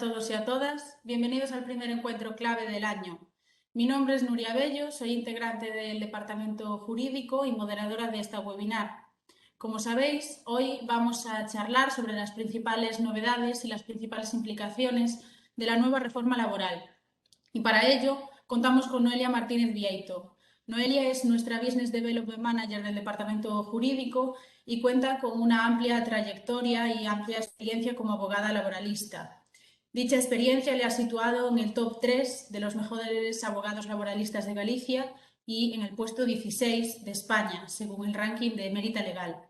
todos y a todas. Bienvenidos al primer encuentro clave del año. Mi nombre es Nuria Bello, soy integrante del Departamento Jurídico y moderadora de esta webinar. Como sabéis, hoy vamos a charlar sobre las principales novedades y las principales implicaciones de la nueva reforma laboral. Y para ello contamos con Noelia Martínez Vieito. Noelia es nuestra Business Development Manager del Departamento Jurídico y cuenta con una amplia trayectoria y amplia experiencia como abogada laboralista. Dicha experiencia le ha situado en el top 3 de los mejores abogados laboralistas de Galicia y en el puesto 16 de España, según el ranking de Mérita Legal.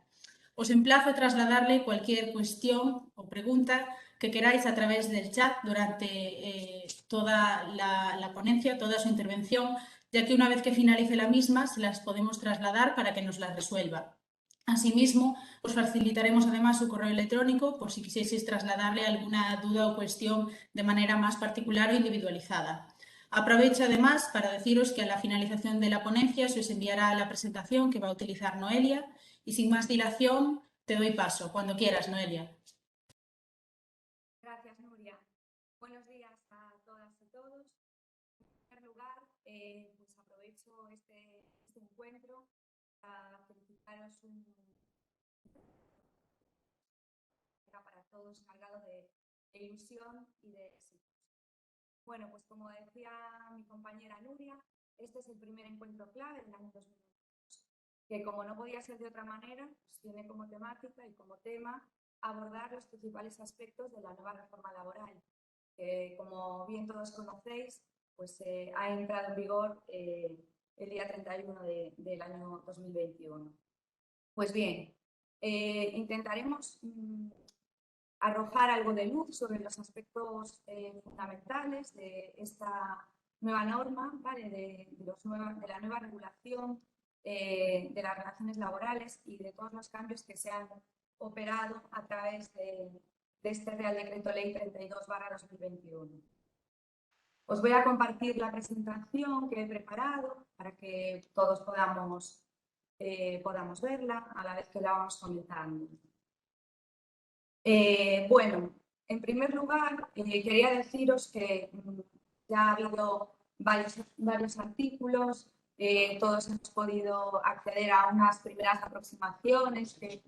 Os emplazo a trasladarle cualquier cuestión o pregunta que queráis a través del chat durante toda la ponencia, toda su intervención, ya que una vez que finalice la misma se las podemos trasladar para que nos las resuelva. Asimismo, os facilitaremos además su correo electrónico por si quisieseis trasladarle alguna duda o cuestión de manera más particular o individualizada. Aprovecho además para deciros que a la finalización de la ponencia se os enviará la presentación que va a utilizar Noelia y sin más dilación te doy paso. Cuando quieras, Noelia. Gracias, Nuria. Buenos días a todas y todos. En primer lugar, pues aprovecho este encuentro para felicitaros para todos cargado de ilusión y de éxitos. Bueno, pues como decía mi compañera Nuria, este es el primer encuentro clave del año 2022, que como no podía ser de otra manera, pues tiene como temática y como tema abordar los principales aspectos de la nueva reforma laboral, que como bien todos conocéis, pues ha entrado en vigor el día 31 del año 2021. Pues bien, intentaremos arrojar algo de luz sobre los aspectos fundamentales de esta nueva norma, ¿vale? de la nueva regulación de las relaciones laborales y de todos los cambios que se han operado a través de este Real Decreto Ley 32/2021. Os voy a compartir la presentación que he preparado para que todos podamos verla a la vez que la vamos comentando. Bueno, en primer lugar, quería deciros que ya ha habido varios artículos, todos hemos podido acceder a unas primeras aproximaciones que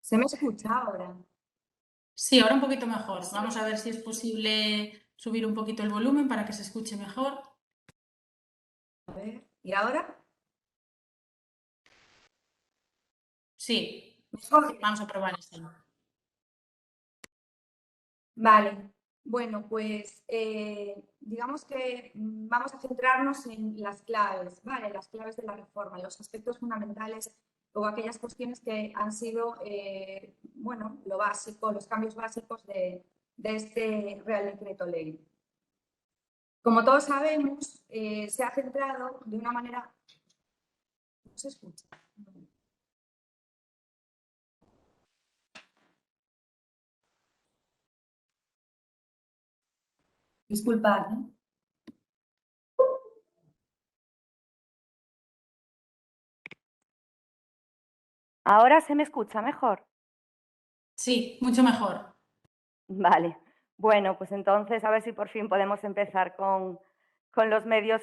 ¿Se me escucha ahora? Sí, ahora un poquito mejor. Vamos a ver si es posible subir un poquito el volumen para que se escuche mejor. A ver, ¿y ahora? Sí, ¿Mejor? vamos a probar esto. Vale, bueno, pues digamos que vamos a centrarnos en las claves, ¿vale? Las claves de la reforma, los aspectos fundamentales o aquellas cuestiones que han sido, bueno, lo básico, los cambios básicos de este Real Decreto Ley. Como todos sabemos, se ha centrado de una manera... ¿No se escucha? Disculpad, ¿eh? ¿Ahora se me escucha mejor? Sí, mucho mejor. Vale. Bueno, pues entonces a ver si por fin podemos empezar con los medios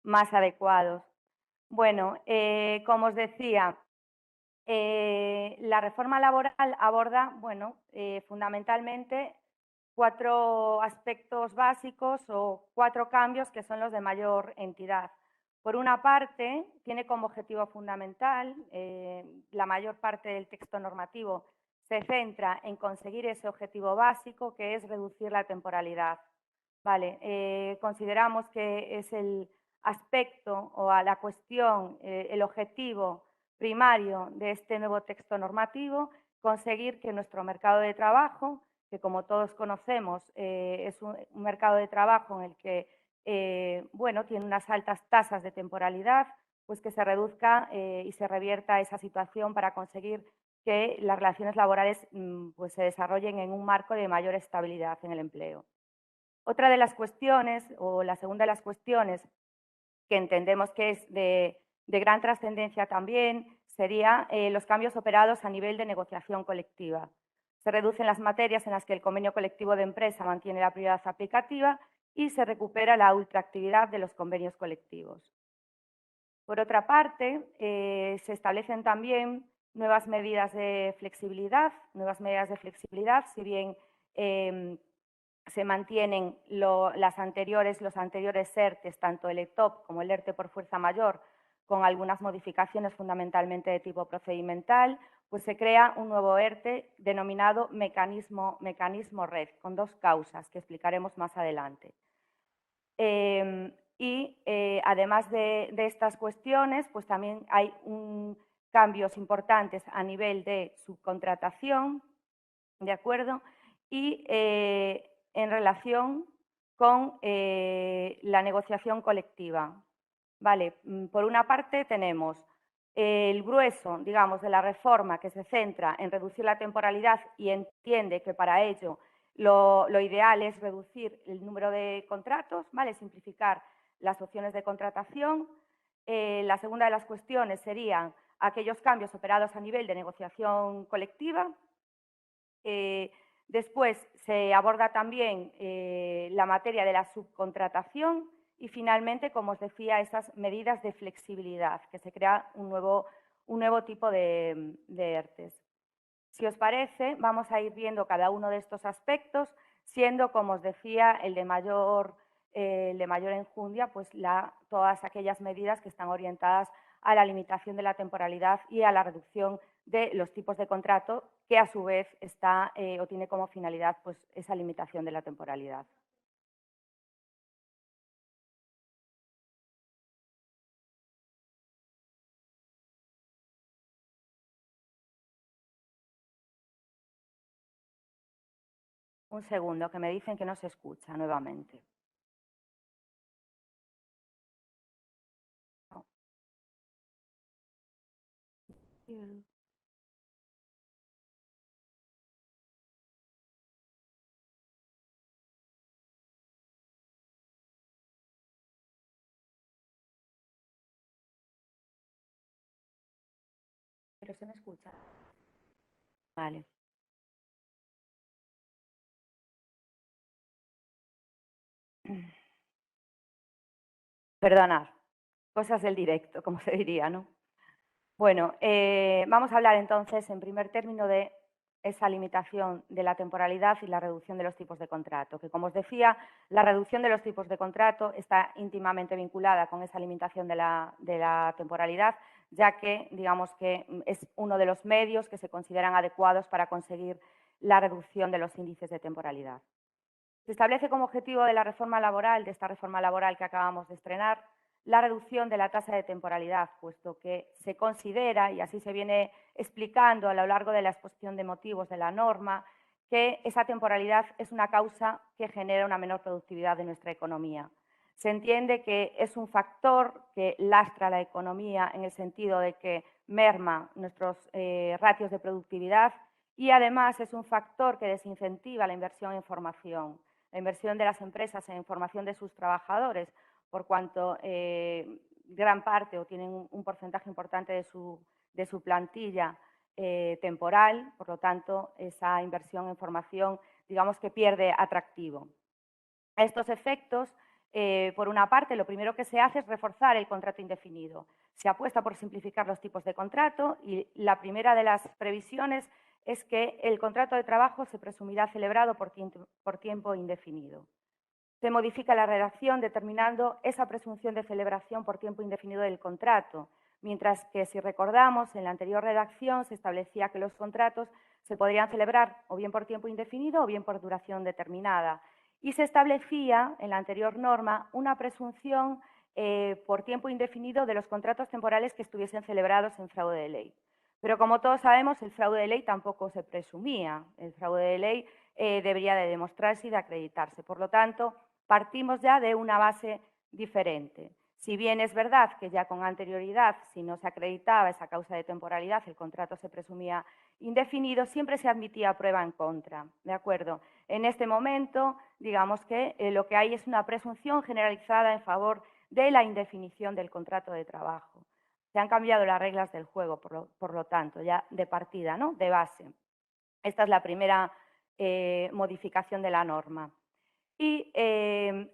más adecuados. Bueno, como os decía, la reforma laboral aborda, bueno, fundamentalmente 4 aspectos básicos o 4 cambios que son los de mayor entidad. Por una parte, tiene como objetivo fundamental, la mayor parte del texto normativo se centra en conseguir ese objetivo básico, que es reducir la temporalidad. Vale, consideramos que es el aspecto o a la cuestión, el objetivo primario de este nuevo texto normativo, conseguir que nuestro mercado de trabajo, que como todos conocemos es un mercado de trabajo en el que bueno, tiene unas altas tasas de temporalidad, pues que se reduzca y se revierta esa situación para conseguir que las relaciones laborales pues se desarrollen en un marco de mayor estabilidad en el empleo. Otra de las cuestiones, o la segunda de las cuestiones que entendemos que es de gran trascendencia también, sería los cambios operados a nivel de negociación colectiva. Se reducen las materias en las que el convenio colectivo de empresa mantiene la prioridad aplicativa y se recupera la ultraactividad de los convenios colectivos. Por otra parte, se establecen también nuevas medidas de flexibilidad, si bien se mantienen los anteriores ERTEs, tanto el ETOP como el ERTE por fuerza mayor, con algunas modificaciones fundamentalmente de tipo procedimental, pues se crea un nuevo ERTE denominado mecanismo red, con 2 causas que explicaremos más adelante. Además de estas cuestiones, pues también hay cambios importantes a nivel de subcontratación, ¿de acuerdo? Y en relación con la negociación colectiva. Vale, por una parte tenemos el grueso, digamos, de la reforma que se centra en reducir la temporalidad y entiende que para ello lo ideal es reducir el número de contratos, ¿vale? Simplificar las opciones de contratación. La segunda de las cuestiones serían aquellos cambios operados a nivel de negociación colectiva. Después se aborda también la materia de la subcontratación y finalmente, como os decía, esas medidas de flexibilidad, que se crea un nuevo tipo de ERTEs. Si os parece, vamos a ir viendo cada uno de estos aspectos, siendo, como os decía, el de mayor enjundia, pues todas aquellas medidas que están orientadas a la limitación de la temporalidad y a la reducción de los tipos de contrato, que a su vez está o tiene como finalidad pues, esa limitación de la temporalidad. Un segundo, que me dicen que no se escucha nuevamente. ¿Pero se me escucha? Vale. Perdonad, cosas del directo, como se diría, ¿no? Bueno, vamos a hablar entonces, en primer término, de esa limitación de la temporalidad y la reducción de los tipos de contrato, que, como os decía, la reducción de los tipos de contrato está íntimamente vinculada con esa limitación de la temporalidad, ya que, digamos que es uno de los medios que se consideran adecuados para conseguir la reducción de los índices de temporalidad. Se establece como objetivo de esta reforma laboral que acabamos de estrenar, la reducción de la tasa de temporalidad, puesto que se considera, y así se viene explicando a lo largo de la exposición de motivos de la norma, que esa temporalidad es una causa que genera una menor productividad de nuestra economía. Se entiende que es un factor que lastra la economía en el sentido de que merma nuestros ratios de productividad y además es un factor que desincentiva la inversión en formación, la inversión de las empresas en formación de sus trabajadores, por cuanto gran parte o tienen un porcentaje importante de su plantilla temporal, por lo tanto, esa inversión en formación, digamos que pierde atractivo. A estos efectos, por una parte, lo primero que se hace es reforzar el contrato indefinido. Se apuesta por simplificar los tipos de contrato y la primera de las previsiones es que el contrato de trabajo se presumirá celebrado por tiempo indefinido. Se modifica la redacción determinando esa presunción de celebración por tiempo indefinido del contrato, mientras que, si recordamos, en la anterior redacción se establecía que los contratos se podrían celebrar o bien por tiempo indefinido o bien por duración determinada. Y se establecía en la anterior norma una presunción por tiempo indefinido de los contratos temporales que estuviesen celebrados en fraude de ley. Pero, como todos sabemos, el fraude de ley tampoco se presumía. El fraude de ley debería de demostrarse y de acreditarse. Por lo tanto, partimos ya de una base diferente. Si bien es verdad que ya con anterioridad, si no se acreditaba esa causa de temporalidad, el contrato se presumía indefinido, siempre se admitía prueba en contra, ¿de acuerdo? En este momento, digamos que lo que hay es una presunción generalizada en favor de la indefinición del contrato de trabajo. Se han cambiado las reglas del juego, por lo tanto, ya de partida, ¿no? De base. Esta es la primera modificación de la norma. Y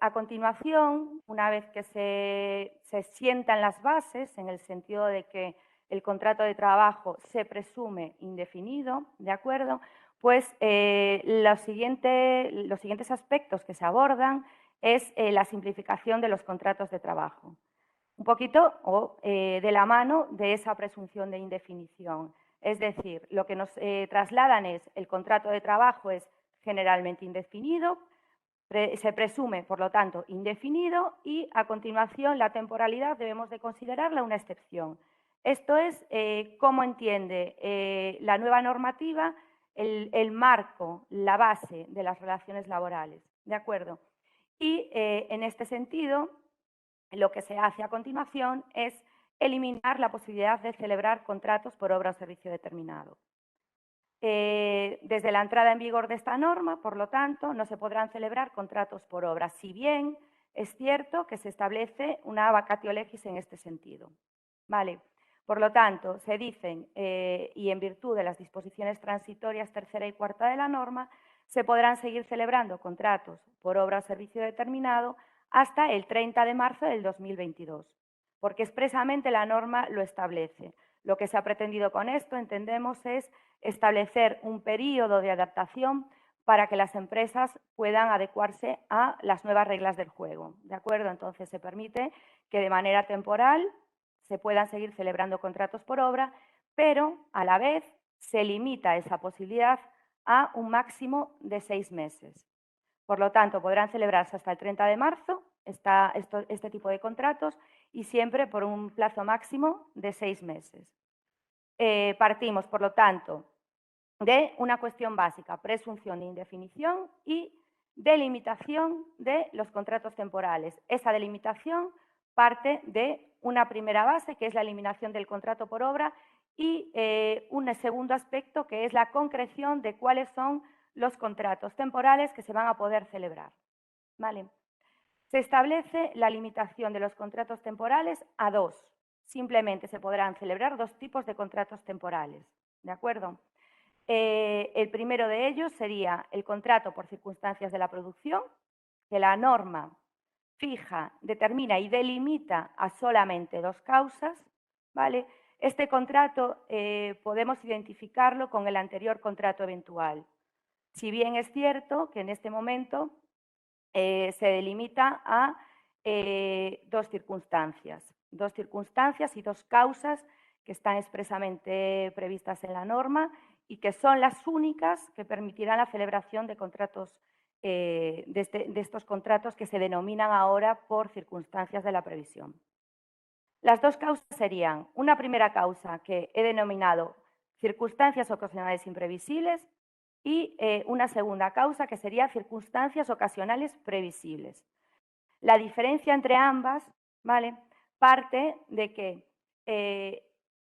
a continuación, una vez que se sientan las bases, en el sentido de que el contrato de trabajo se presume indefinido, ¿de acuerdo? Pues los siguientes aspectos que se abordan es la simplificación de los contratos de trabajo. Un poquito de la mano de esa presunción de indefinición. Es decir, lo que nos trasladan es el contrato de trabajo es generalmente indefinido, se presume, por lo tanto, indefinido y, a continuación, la temporalidad debemos de considerarla una excepción. Esto es cómo entiende la nueva normativa el marco, la base de las relaciones laborales, ¿de acuerdo? Y en este sentido, lo que se hace a continuación es eliminar la posibilidad de celebrar contratos por obra o servicio determinado. Desde la entrada en vigor de esta norma, por lo tanto, no se podrán celebrar contratos por obra, si bien es cierto que se establece una vacatio legis en este sentido. ¿Vale? Por lo tanto, se dicen, y en virtud de las disposiciones transitorias tercera y cuarta de la norma, se podrán seguir celebrando contratos por obra o servicio determinado hasta el 30 de marzo del 2022, porque expresamente la norma lo establece. Lo que se ha pretendido con esto, entendemos, es establecer un periodo de adaptación para que las empresas puedan adecuarse a las nuevas reglas del juego, ¿de acuerdo? Entonces, se permite que de manera temporal se puedan seguir celebrando contratos por obra, pero a la vez se limita esa posibilidad a un máximo de 6 meses. Por lo tanto, podrán celebrarse hasta el 30 de marzo este tipo de contratos y siempre por un plazo máximo de 6 meses. Partimos, por lo tanto, de una cuestión básica, presunción de indefinición y delimitación de los contratos temporales. Esa delimitación parte de una primera base, que es la eliminación del contrato por obra, y un segundo aspecto, que es la concreción de cuáles son los contratos temporales que se van a poder celebrar. ¿Vale? Se establece la limitación de los contratos temporales a 2. Simplemente se podrán celebrar 2 tipos de contratos temporales. ¿De acuerdo? El primero de ellos sería el contrato por circunstancias de la producción, que la norma fija, determina y delimita a solamente 2 causas. ¿Vale? Este contrato podemos identificarlo con el anterior contrato eventual. Si bien es cierto que en este momento se delimita a 2 circunstancias y 2 causas que están expresamente previstas en la norma y que son las únicas que permitirán la celebración de contratos, de estos contratos que se denominan ahora por circunstancias de la previsión. Las 2 causas serían una primera causa que he denominado circunstancias ocasionales imprevisibles y una segunda causa que sería circunstancias ocasionales previsibles. La diferencia entre ambas, ¿vale?, parte de que,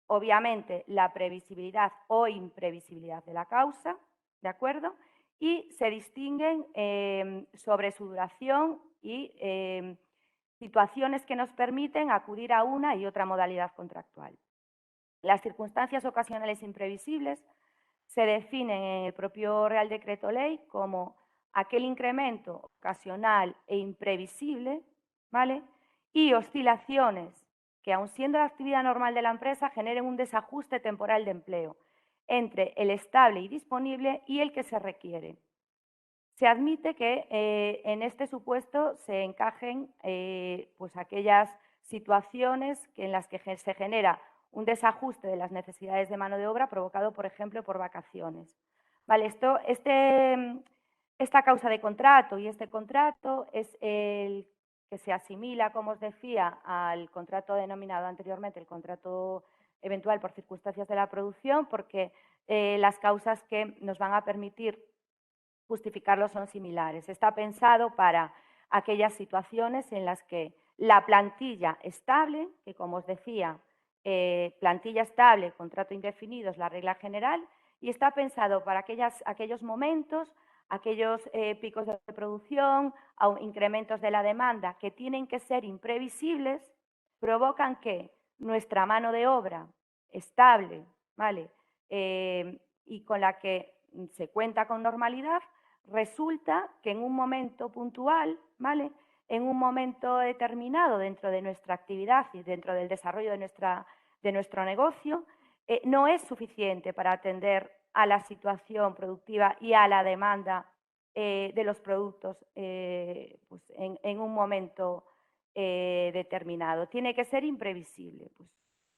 obviamente, la previsibilidad o imprevisibilidad de la causa, ¿de acuerdo? Y se distinguen sobre su duración y situaciones que nos permiten acudir a una y otra modalidad contractual. Las circunstancias ocasionales imprevisibles se definen en el propio Real Decreto Ley como aquel incremento ocasional e imprevisible, ¿vale?, y oscilaciones que, aun siendo la actividad normal de la empresa, generen un desajuste temporal de empleo entre el estable y disponible y el que se requiere. Se admite que en este supuesto se encajen pues aquellas situaciones en las que se genera un desajuste de las necesidades de mano de obra provocado, por ejemplo, por vacaciones. Vale, esta causa de contrato y este contrato es el que se asimila, como os decía, al contrato denominado anteriormente el contrato eventual por circunstancias de la producción, porque las causas que nos van a permitir justificarlo son similares. Está pensado para aquellas situaciones en las que La plantilla estable, que como os decía, plantilla estable, contrato indefinido es la regla general y está pensado para aquellos momentos, aquellos picos de producción, incrementos de la demanda que tienen que ser imprevisibles, provocan que nuestra mano de obra estable, ¿vale? Y con la que se cuenta con normalidad, resulta que en un momento puntual, ¿vale?, en un momento determinado dentro de nuestra actividad y dentro del desarrollo de nuestro negocio, no es suficiente para atender a la situación productiva y a la demanda de los productos pues en un momento determinado. Tiene que ser imprevisible. Pues,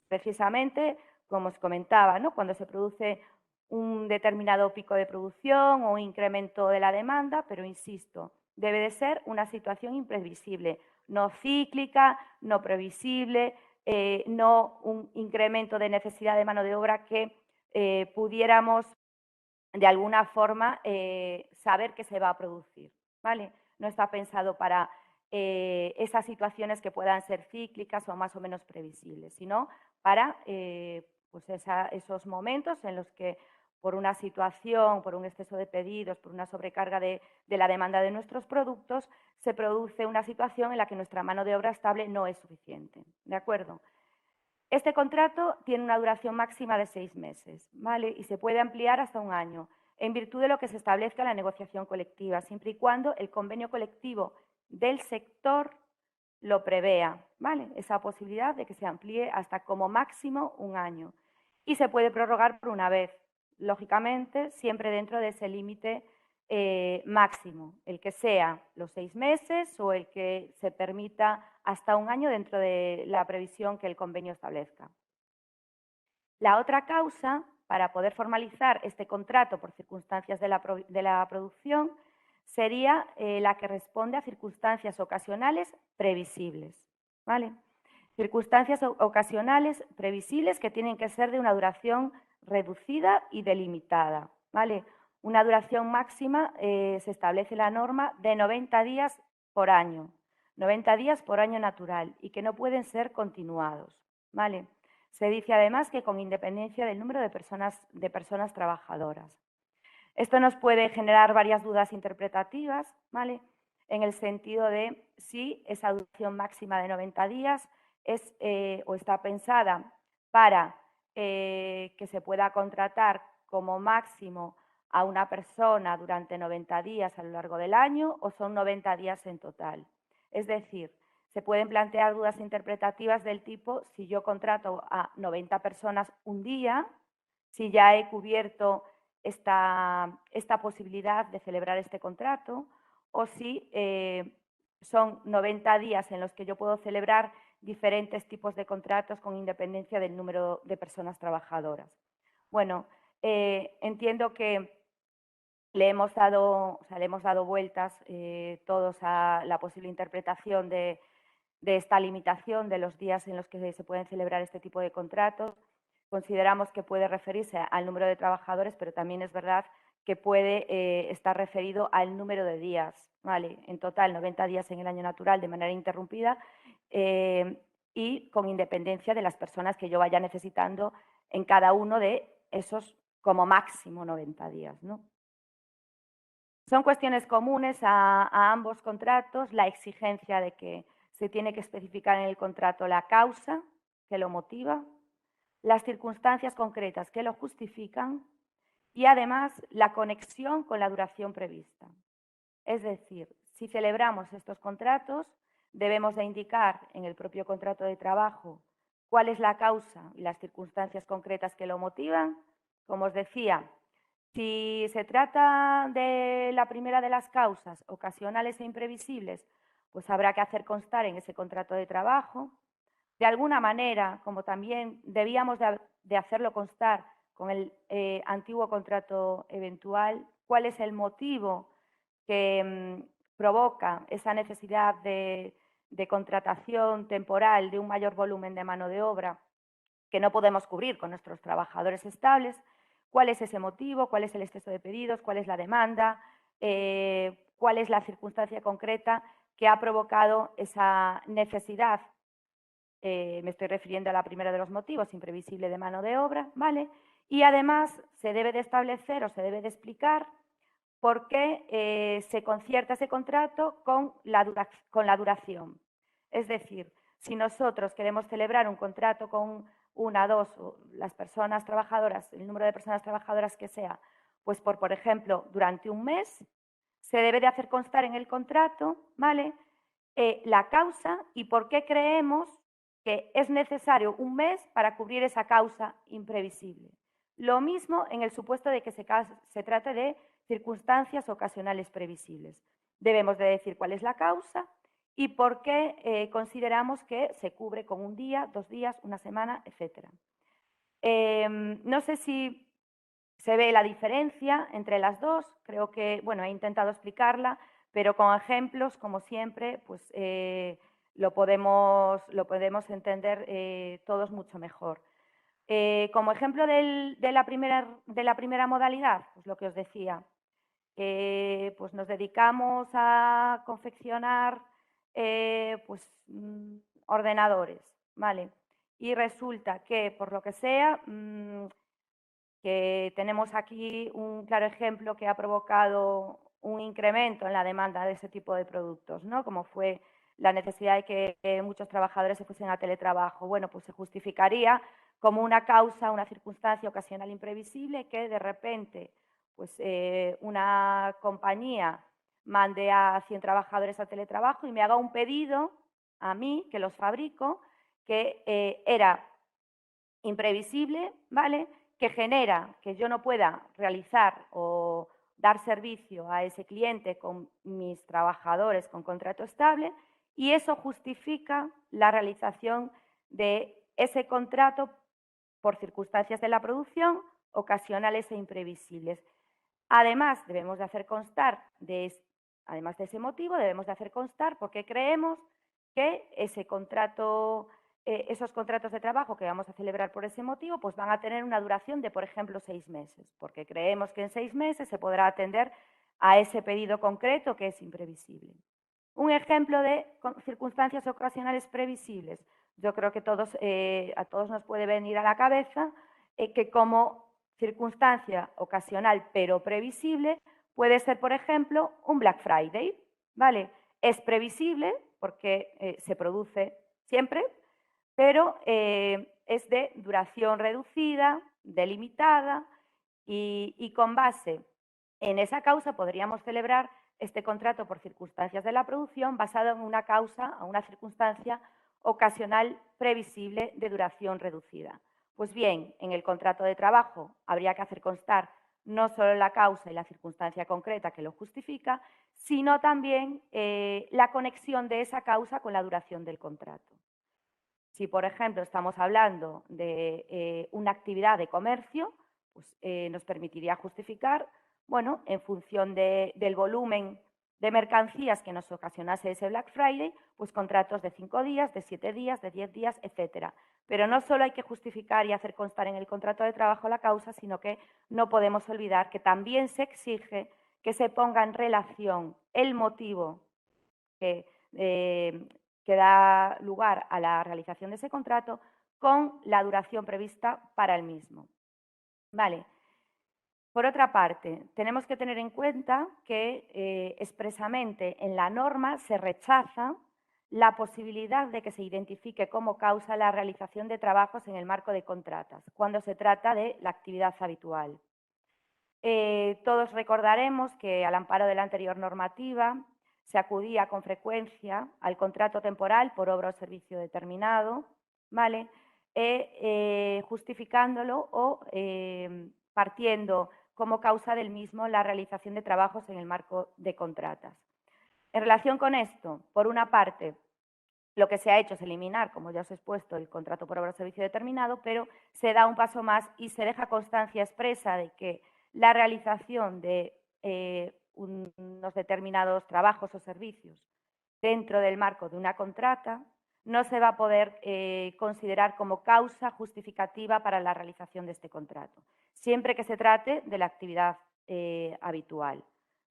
precisamente, como os comentaba, ¿no?, cuando se produce un determinado pico de producción o un incremento de la demanda, pero insisto, debe de ser una situación imprevisible, no cíclica, no previsible, no un incremento de necesidad de mano de obra que pudiéramos de alguna forma saber que se va a producir, ¿vale? No está pensado para esas situaciones que puedan ser cíclicas o más o menos previsibles, sino para pues esos momentos en los que por una situación, por un exceso de pedidos, por una sobrecarga de la demanda de nuestros productos, se produce una situación en la que nuestra mano de obra estable no es suficiente, ¿de acuerdo? Este contrato tiene una duración máxima de 6 meses, ¿vale? Y se puede ampliar hasta un año, en virtud de lo que se establezca en la negociación colectiva, siempre y cuando el convenio colectivo del sector lo prevea, ¿vale? Esa posibilidad de que se amplíe hasta como máximo un año. Y se puede prorrogar por una vez, lógicamente, siempre dentro de ese límite máximo, el que sea los 6 meses o el que se permita hasta un año dentro de la previsión que el convenio establezca. La otra causa para poder formalizar este contrato por circunstancias de la producción sería la que responde a circunstancias ocasionales previsibles, ¿vale? Circunstancias ocasionales previsibles que tienen que ser de una duración reducida y delimitada, ¿vale? Una duración máxima se establece la norma de 90 días por año, 90 días por año natural y que no pueden ser continuados, ¿vale? Se dice además que con independencia del número de personas trabajadoras. Esto nos puede generar varias dudas interpretativas, ¿vale?, en el sentido de si esa duración máxima de 90 días es o está pensada para que se pueda contratar como máximo a una persona durante 90 días a lo largo del año o son 90 días en total. Es decir, se pueden plantear dudas interpretativas del tipo si yo contrato a 90 personas un día, si ya he cubierto esta posibilidad de celebrar este contrato o si son 90 días en los que yo puedo celebrar diferentes tipos de contratos con independencia del número de personas trabajadoras. Bueno, entiendo que le hemos dado vueltas todos a la posible interpretación de esta limitación de los días en los que se pueden celebrar este tipo de contratos. Consideramos que puede referirse al número de trabajadores, pero también es verdad que puede estar referido al número de días, ¿vale? En total, 90 días en el año natural de manera interrumpida y con independencia de las personas que yo vaya necesitando en cada uno de esos como máximo 90 días, ¿no? Son cuestiones comunes a ambos contratos, la exigencia de que se tiene que especificar en el contrato la causa que lo motiva, las circunstancias concretas que lo justifican y además la conexión con la duración prevista. Es decir, si celebramos estos contratos, debemos de indicar en el propio contrato de trabajo cuál es la causa y las circunstancias concretas que lo motivan. Como os decía, si se trata de la primera de las causas, ocasionales e imprevisibles, pues habrá que hacer constar en ese contrato de trabajo. De alguna manera, como también debíamos de hacerlo constar con el antiguo contrato eventual, cuál es el motivo que provoca esa necesidad de contratación temporal de un mayor volumen de mano de obra que no podemos cubrir con nuestros trabajadores estables, cuál es ese motivo, cuál es el exceso de pedidos, cuál es la demanda, cuál es la circunstancia concreta que ha provocado esa necesidad. Me estoy refiriendo a la primera de los motivos, imprevisible de mano de obra, ¿vale? Y además se debe de establecer o se debe de explicar por qué se concierta ese contrato con la duración. Es decir, si nosotros queremos celebrar un contrato con una, dos, o las personas trabajadoras, el número de personas trabajadoras que sea, pues por ejemplo, durante un mes, se debe de hacer constar en el contrato, ¿vale? La causa y por qué creemos que es necesario un mes para cubrir esa causa imprevisible. Lo mismo en el supuesto de que se trate de circunstancias ocasionales previsibles. Debemos de decir cuál es la causa y por qué consideramos que se cubre con un día, 2 días, una semana, etc. No sé si se ve la diferencia entre las dos, creo que, bueno, he intentado explicarla, pero con ejemplos, como siempre, pues lo podemos entender todos mucho mejor. Como ejemplo de la primera modalidad, pues lo que os decía, pues nos dedicamos a confeccionar ordenadores, ¿vale? Y resulta que, por lo que sea, que tenemos aquí un claro ejemplo que ha provocado un incremento en la demanda de ese tipo de productos, ¿no? Como fue la necesidad de que muchos trabajadores se fuesen a teletrabajo. Bueno, pues se justificaría como una causa, una circunstancia ocasional imprevisible que de repente pues, una compañía mande a 100 trabajadores a teletrabajo y me haga un pedido a mí, que los fabrico, que era imprevisible, ¿vale?, que genera que yo no pueda realizar o dar servicio a ese cliente con mis trabajadores con contrato estable y eso justifica la realización de ese contrato por circunstancias de la producción ocasionales e imprevisibles. Además, debemos de hacer constar, además de ese motivo, debemos de hacer constar porque creemos que ese contrato, esos contratos de trabajo que vamos a celebrar por ese motivo, pues van a tener una duración de, por ejemplo, 6 meses, porque creemos que en 6 meses se podrá atender a ese pedido concreto que es imprevisible. Un ejemplo de circunstancias ocasionales previsibles. Yo creo que a todos nos puede venir a la cabeza que como circunstancia ocasional pero previsible puede ser, por ejemplo, un Black Friday, ¿vale? Es previsible porque se produce siempre, pero es de duración reducida, delimitada y con base en esa causa podríamos celebrar este contrato por circunstancias de la producción basado en una causa o una circunstancia ocasional previsible de duración reducida. Pues bien, en el contrato de trabajo habría que hacer constar no solo la causa y la circunstancia concreta que lo justifica, sino también la conexión de esa causa con la duración del contrato. Si, por ejemplo, estamos hablando de una actividad de comercio, pues nos permitiría justificar, bueno, en función del volumen de mercancías que nos ocasionase ese Black Friday, pues contratos de 5 días, de 7 días, de 10 días, etcétera. Pero no solo hay que justificar y hacer constar en el contrato de trabajo la causa, sino que no podemos olvidar que también se exige que se ponga en relación el motivo que da lugar a la realización de ese contrato con la duración prevista para el mismo. Vale. Por otra parte, tenemos que tener en cuenta que expresamente en la norma se rechaza la posibilidad de que se identifique como causa la realización de trabajos en el marco de contratas, cuando se trata de la actividad habitual. Todos recordaremos que al amparo de la anterior normativa se acudía con frecuencia al contrato temporal por obra o servicio determinado, ¿vale? Justificándolo o partiendo como causa del mismo la realización de trabajos en el marco de contratas. En relación con esto, por una parte, lo que se ha hecho es eliminar, como ya os he expuesto, el contrato por obra o servicio determinado, pero se da un paso más y se deja constancia expresa de que la realización de unos determinados trabajos o servicios dentro del marco de una contrata no se va a poder considerar como causa justificativa para la realización de este contrato, siempre que se trate de la actividad habitual.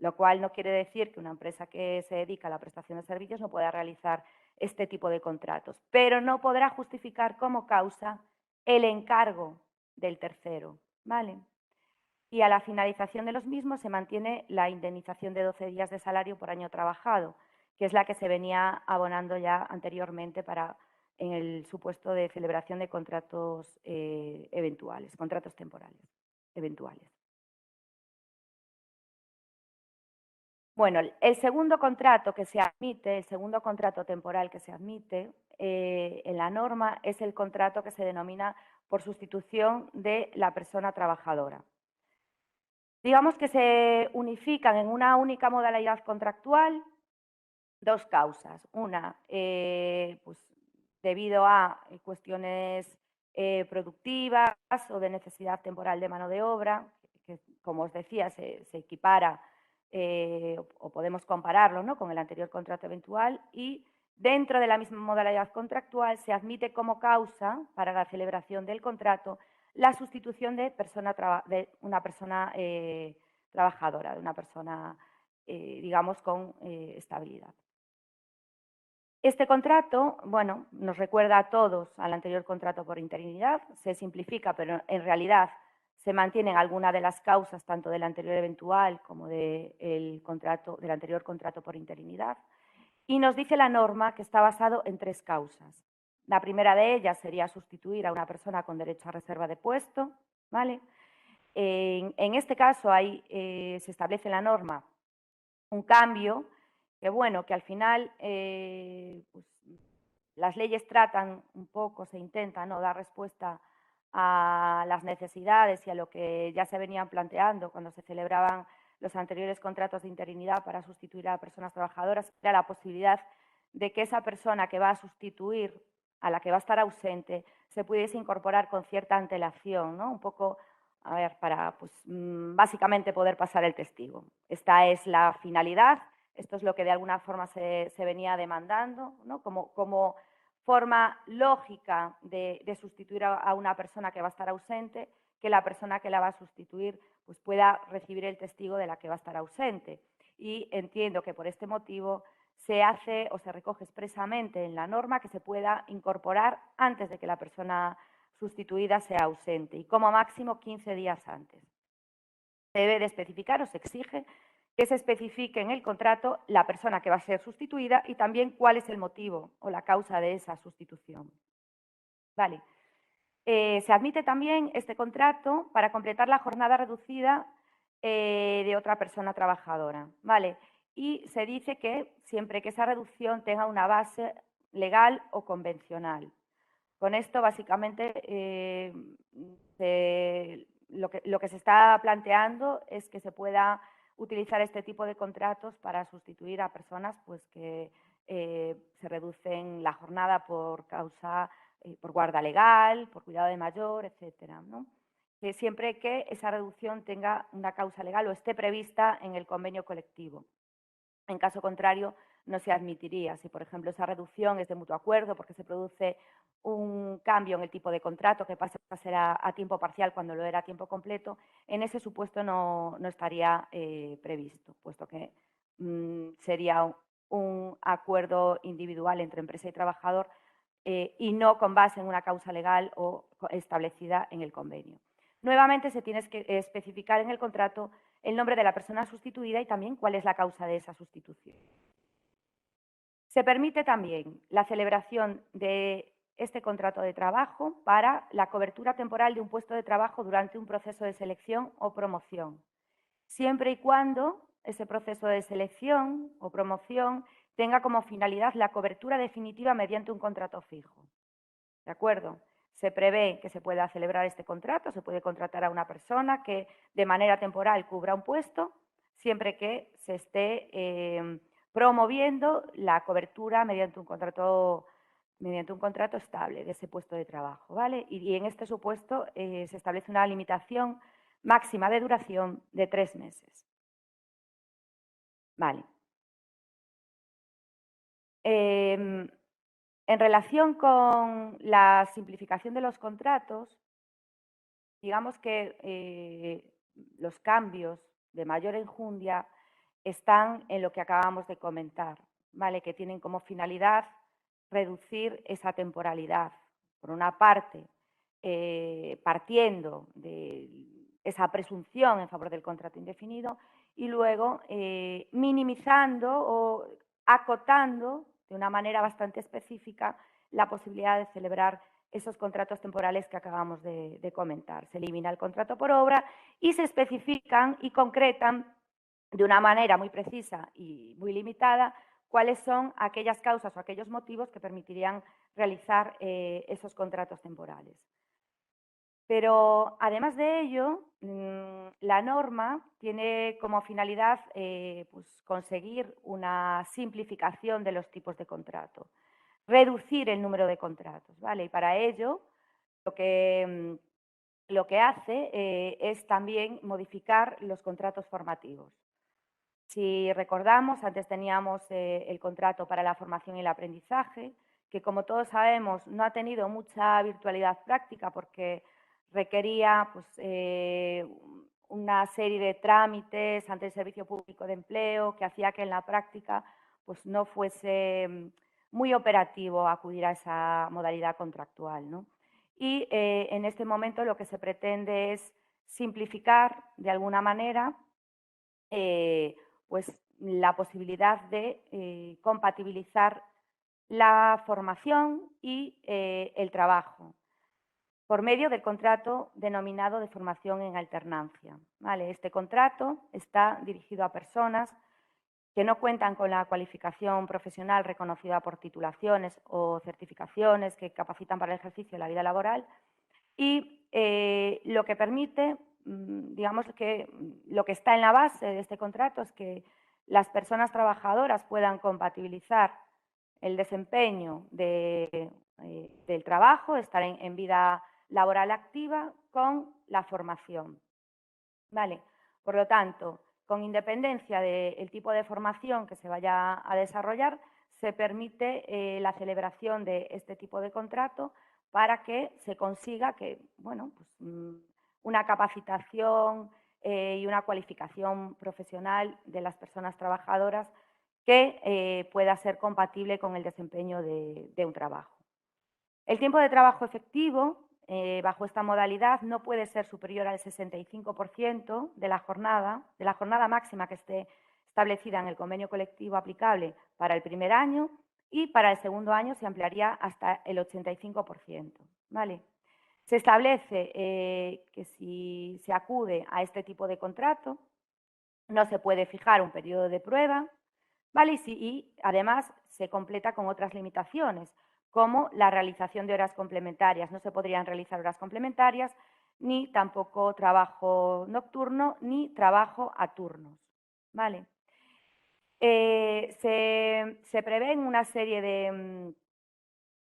lo cual no quiere decir que una empresa que se dedica a la prestación de servicios no pueda realizar este tipo de contratos, pero no podrá justificar como causa el encargo del tercero, ¿vale? Y a la finalización de los mismos se mantiene la indemnización de 12 días de salario por año trabajado, que es la que se venía abonando ya anteriormente en el supuesto de celebración de contratos eventuales, contratos temporales eventuales. Bueno, el segundo contrato que se admite, el segundo contrato temporal que se admite en la norma es el contrato que se denomina por sustitución de la persona trabajadora. Digamos que se unifican en una única modalidad contractual dos causas. Una, pues, debido a cuestiones productivas o de necesidad temporal de mano de obra, que como os decía, se equipara o podemos compararlo, ¿no?, con el anterior contrato eventual, y dentro de la misma modalidad contractual se admite como causa para la celebración del contrato la sustitución de una persona trabajadora, de una persona, digamos, con estabilidad. Este contrato, bueno, nos recuerda a todos al anterior contrato por interinidad, se simplifica, pero en realidad se mantienen algunas de las causas tanto del anterior eventual como del anterior contrato por interinidad. Y nos dice la norma que está basado en tres causas. La primera de ellas sería sustituir a una persona con derecho a reserva de puesto, ¿vale? En este caso se establece en la norma un cambio que, bueno, que al final pues, las leyes tratan un poco, se intenta, ¿no?, dar respuesta a las necesidades y a lo que ya se venían planteando cuando se celebraban los anteriores contratos de interinidad para sustituir a personas trabajadoras, era la posibilidad de que esa persona que va a sustituir a la que va a estar ausente se pudiese incorporar con cierta antelación, ¿no? Un poco, a ver, para pues, básicamente poder pasar el testigo. Esta es la finalidad, esto es lo que de alguna forma se venía demandando, ¿no?, como forma lógica de sustituir a una persona que va a estar ausente, que la persona que la va a sustituir pues pueda recibir el testigo de la que va a estar ausente. Y entiendo que por este motivo se hace o se recoge expresamente en la norma que se pueda incorporar antes de que la persona sustituida sea ausente y como máximo 15 días antes. Se debe de especificar o se exige que se especifique en el contrato la persona que va a ser sustituida y también cuál es el motivo o la causa de esa sustitución. Vale. Se admite también este contrato para completar la jornada reducida de otra persona trabajadora, ¿vale? Y se dice que siempre que esa reducción tenga una base legal o convencional. Con esto, básicamente, lo que se está planteando es que se pueda utilizar este tipo de contratos para sustituir a personas pues, que se reducen la jornada por causa, por guarda legal, por cuidado de mayor, etcétera, ¿no? Que siempre que esa reducción tenga una causa legal o esté prevista en el convenio colectivo. En caso contrario, no se admitiría. Si, por ejemplo, esa reducción es de mutuo acuerdo porque se produce un cambio en el tipo de contrato que pasa a ser a tiempo parcial cuando lo era a tiempo completo, en ese supuesto no estaría previsto, puesto que sería un acuerdo individual entre empresa y trabajador y no con base en una causa legal o establecida en el convenio. Nuevamente se tiene que especificar en el contrato el nombre de la persona sustituida y también cuál es la causa de esa sustitución. Se permite también la celebración de este contrato de trabajo para la cobertura temporal de un puesto de trabajo durante un proceso de selección o promoción, siempre y cuando ese proceso de selección o promoción tenga como finalidad la cobertura definitiva mediante un contrato fijo. ¿De acuerdo? Se prevé que se pueda celebrar este contrato, se puede contratar a una persona que de manera temporal cubra un puesto, siempre que se esté promoviendo la cobertura mediante un contrato estable de ese puesto de trabajo, ¿vale? Y en este supuesto se establece una limitación máxima de duración de 3 meses. Vale. En relación con la simplificación de los contratos, digamos que los cambios de mayor enjundia están en lo que acabamos de comentar, ¿vale? Que tienen como finalidad reducir esa temporalidad. Por una parte, partiendo de esa presunción en favor del contrato indefinido y luego minimizando o acotando de una manera bastante específica la posibilidad de celebrar esos contratos temporales que acabamos de comentar. Se elimina el contrato por obra y se especifican y concretan de una manera muy precisa y muy limitada cuáles son aquellas causas o aquellos motivos que permitirían realizar esos contratos temporales. Pero además de ello, la norma tiene como finalidad pues conseguir una simplificación de los tipos de contrato, reducir el número de contratos, ¿vale? Y para ello lo que hace es también modificar los contratos formativos. Si recordamos, antes teníamos el contrato para la formación y el aprendizaje, que como todos sabemos no ha tenido mucha virtualidad práctica porque requería pues, una serie de trámites ante el Servicio Público de Empleo que hacía que en la práctica pues, no fuese muy operativo acudir a esa modalidad contractual, ¿no? Y en este momento lo que se pretende es simplificar de alguna manera pues la posibilidad de compatibilizar la formación y el trabajo por medio del contrato denominado de formación en alternancia. ¿Vale? Este contrato está dirigido a personas que no cuentan con la cualificación profesional reconocida por titulaciones o certificaciones que capacitan para el ejercicio de la vida laboral y lo que permite, digamos que lo que está en la base de este contrato es que las personas trabajadoras puedan compatibilizar el desempeño del trabajo, estar en vida laboral activa con la formación. ¿Vale? Por lo tanto, con independencia del tipo de formación que se vaya a desarrollar, se permite la celebración de este tipo de contrato para que se consiga que, bueno, pues, una capacitación y una cualificación profesional de las personas trabajadoras que pueda ser compatible con el desempeño de un trabajo. El tiempo de trabajo efectivo bajo esta modalidad no puede ser superior al 65% de la jornada máxima que esté establecida en el convenio colectivo aplicable para el primer año y para el segundo año se ampliaría hasta el 85%. ¿Vale? Se establece que si se acude a este tipo de contrato no se puede fijar un periodo de prueba, ¿vale? Y además se completa con otras limitaciones, como la realización de horas complementarias. No se podrían realizar horas complementarias, ni tampoco trabajo nocturno, ni trabajo a turnos, ¿vale? Se prevén una serie de,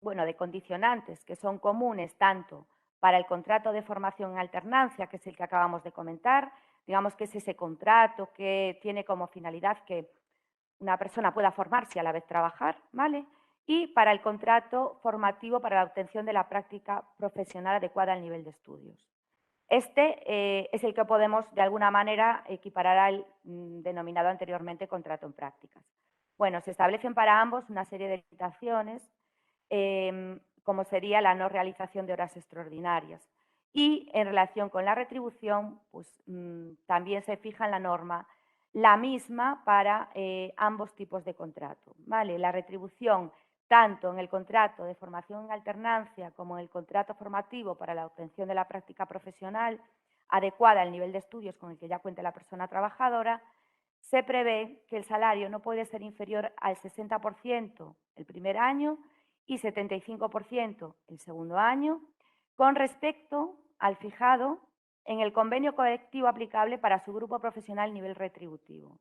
bueno, de condicionantes que son comunes tanto para el contrato de formación en alternancia, que es el que acabamos de comentar, digamos que es ese contrato que tiene como finalidad que una persona pueda formarse y a la vez trabajar, ¿vale? Y para el contrato formativo para la obtención de la práctica profesional adecuada al nivel de estudios. Este es el que podemos, de alguna manera, equiparar al denominado anteriormente contrato en prácticas. Bueno, se establecen para ambos una serie de limitaciones, como sería la no realización de horas extraordinarias. Y en relación con la retribución, pues también se fija en la norma la misma para ambos tipos de contrato. ¿Vale? La retribución, tanto en el contrato de formación en alternancia como en el contrato formativo para la obtención de la práctica profesional adecuada al nivel de estudios con el que ya cuente la persona trabajadora, se prevé que el salario no puede ser inferior al 60% el primer año y 75% el segundo año, con respecto al fijado en el convenio colectivo aplicable para su grupo profesional nivel retributivo.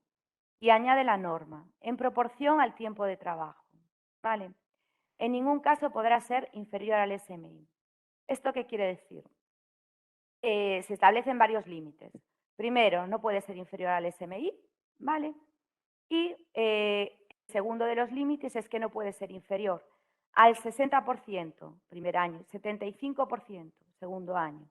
Y añade la norma, en proporción al tiempo de trabajo. ¿Vale? En ningún caso podrá ser inferior al SMI. ¿Esto qué quiere decir? Se establecen varios límites. Primero, no puede ser inferior al SMI, ¿vale? Y el segundo de los límites es que no puede ser inferior al 60% primer año, 75% segundo año,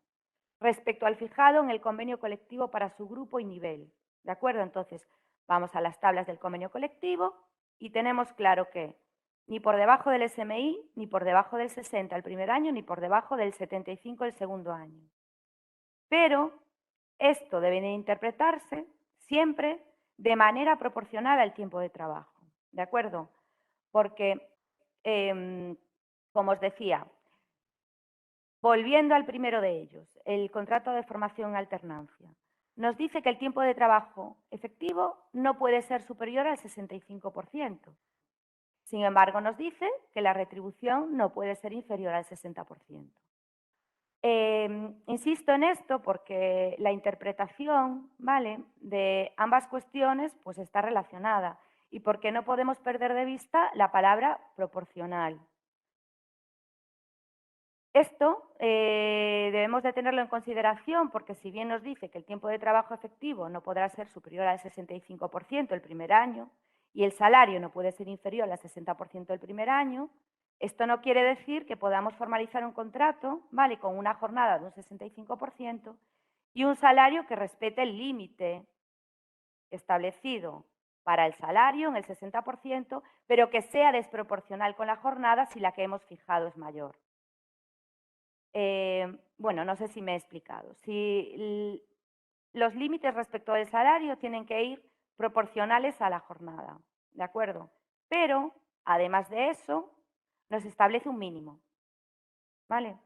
respecto al fijado en el convenio colectivo para su grupo y nivel. ¿De acuerdo? Entonces, Vamos a las tablas del convenio colectivo y tenemos claro que ni por debajo del SMI, ni por debajo del 60 el primer año, ni por debajo del 75 el segundo año. Pero esto debe de interpretarse siempre de manera proporcional al tiempo de trabajo, ¿de acuerdo? Porque, como os decía, volviendo al primero de ellos, el contrato de formación en alternancia, nos dice que el tiempo de trabajo efectivo no puede ser superior al 65%. Sin embargo, nos dice que la retribución no puede ser inferior al 60%. Insisto en esto porque la interpretación, ¿vale?, de ambas cuestiones pues está relacionada y porque no podemos perder de vista la palabra proporcional. Esto debemos de tenerlo en consideración porque si bien nos dice que el tiempo de trabajo efectivo no podrá ser superior al 65% el primer año y el salario no puede ser inferior al 60% el primer año, esto no quiere decir que podamos formalizar un contrato, ¿vale?, con una jornada de un 65% y un salario que respete el límite establecido para el salario en el 60%, pero que sea desproporcional con la jornada si la que hemos fijado es mayor. Bueno, no sé si me he explicado. Si los límites respecto del salario tienen que ir proporcionales a la jornada, ¿de acuerdo? Pero, además de eso, nos establece un mínimo, ¿vale?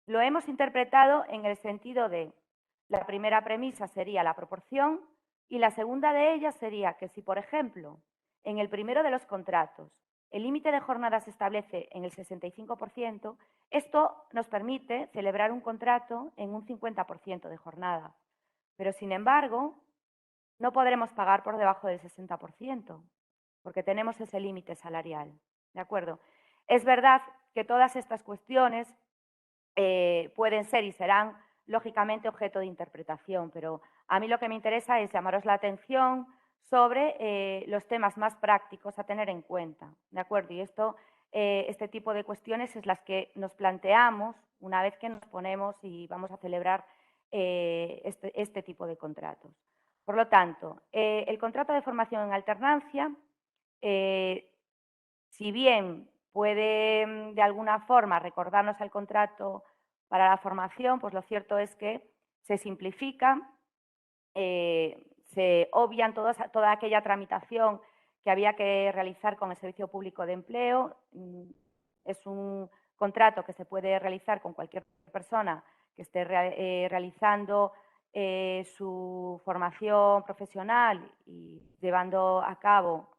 Lo hemos interpretado en el sentido de, la primera premisa sería la proporción y la segunda de ellas sería que si, por ejemplo, en el primero de los contratos el límite de jornada se establece en el 65%, esto nos permite celebrar un contrato en un 50% de jornada. Pero, sin embargo, no podremos pagar por debajo del 60%, porque tenemos ese límite salarial, ¿de acuerdo? Es verdad que todas estas cuestiones pueden ser y serán, lógicamente, objeto de interpretación, pero a mí lo que me interesa es llamaros la atención sobre los temas más prácticos a tener en cuenta, ¿de acuerdo? Y este tipo de cuestiones es las que nos planteamos una vez que nos ponemos y vamos a celebrar este tipo de contratos. Por lo tanto, el contrato de formación en alternancia, si bien puede de alguna forma recordarnos al contrato para la formación, pues lo cierto es que se simplifica, se obvian toda aquella tramitación que había que realizar con el Servicio Público de Empleo. Es un contrato que se puede realizar con cualquier persona que esté realizando su formación profesional y llevando a cabo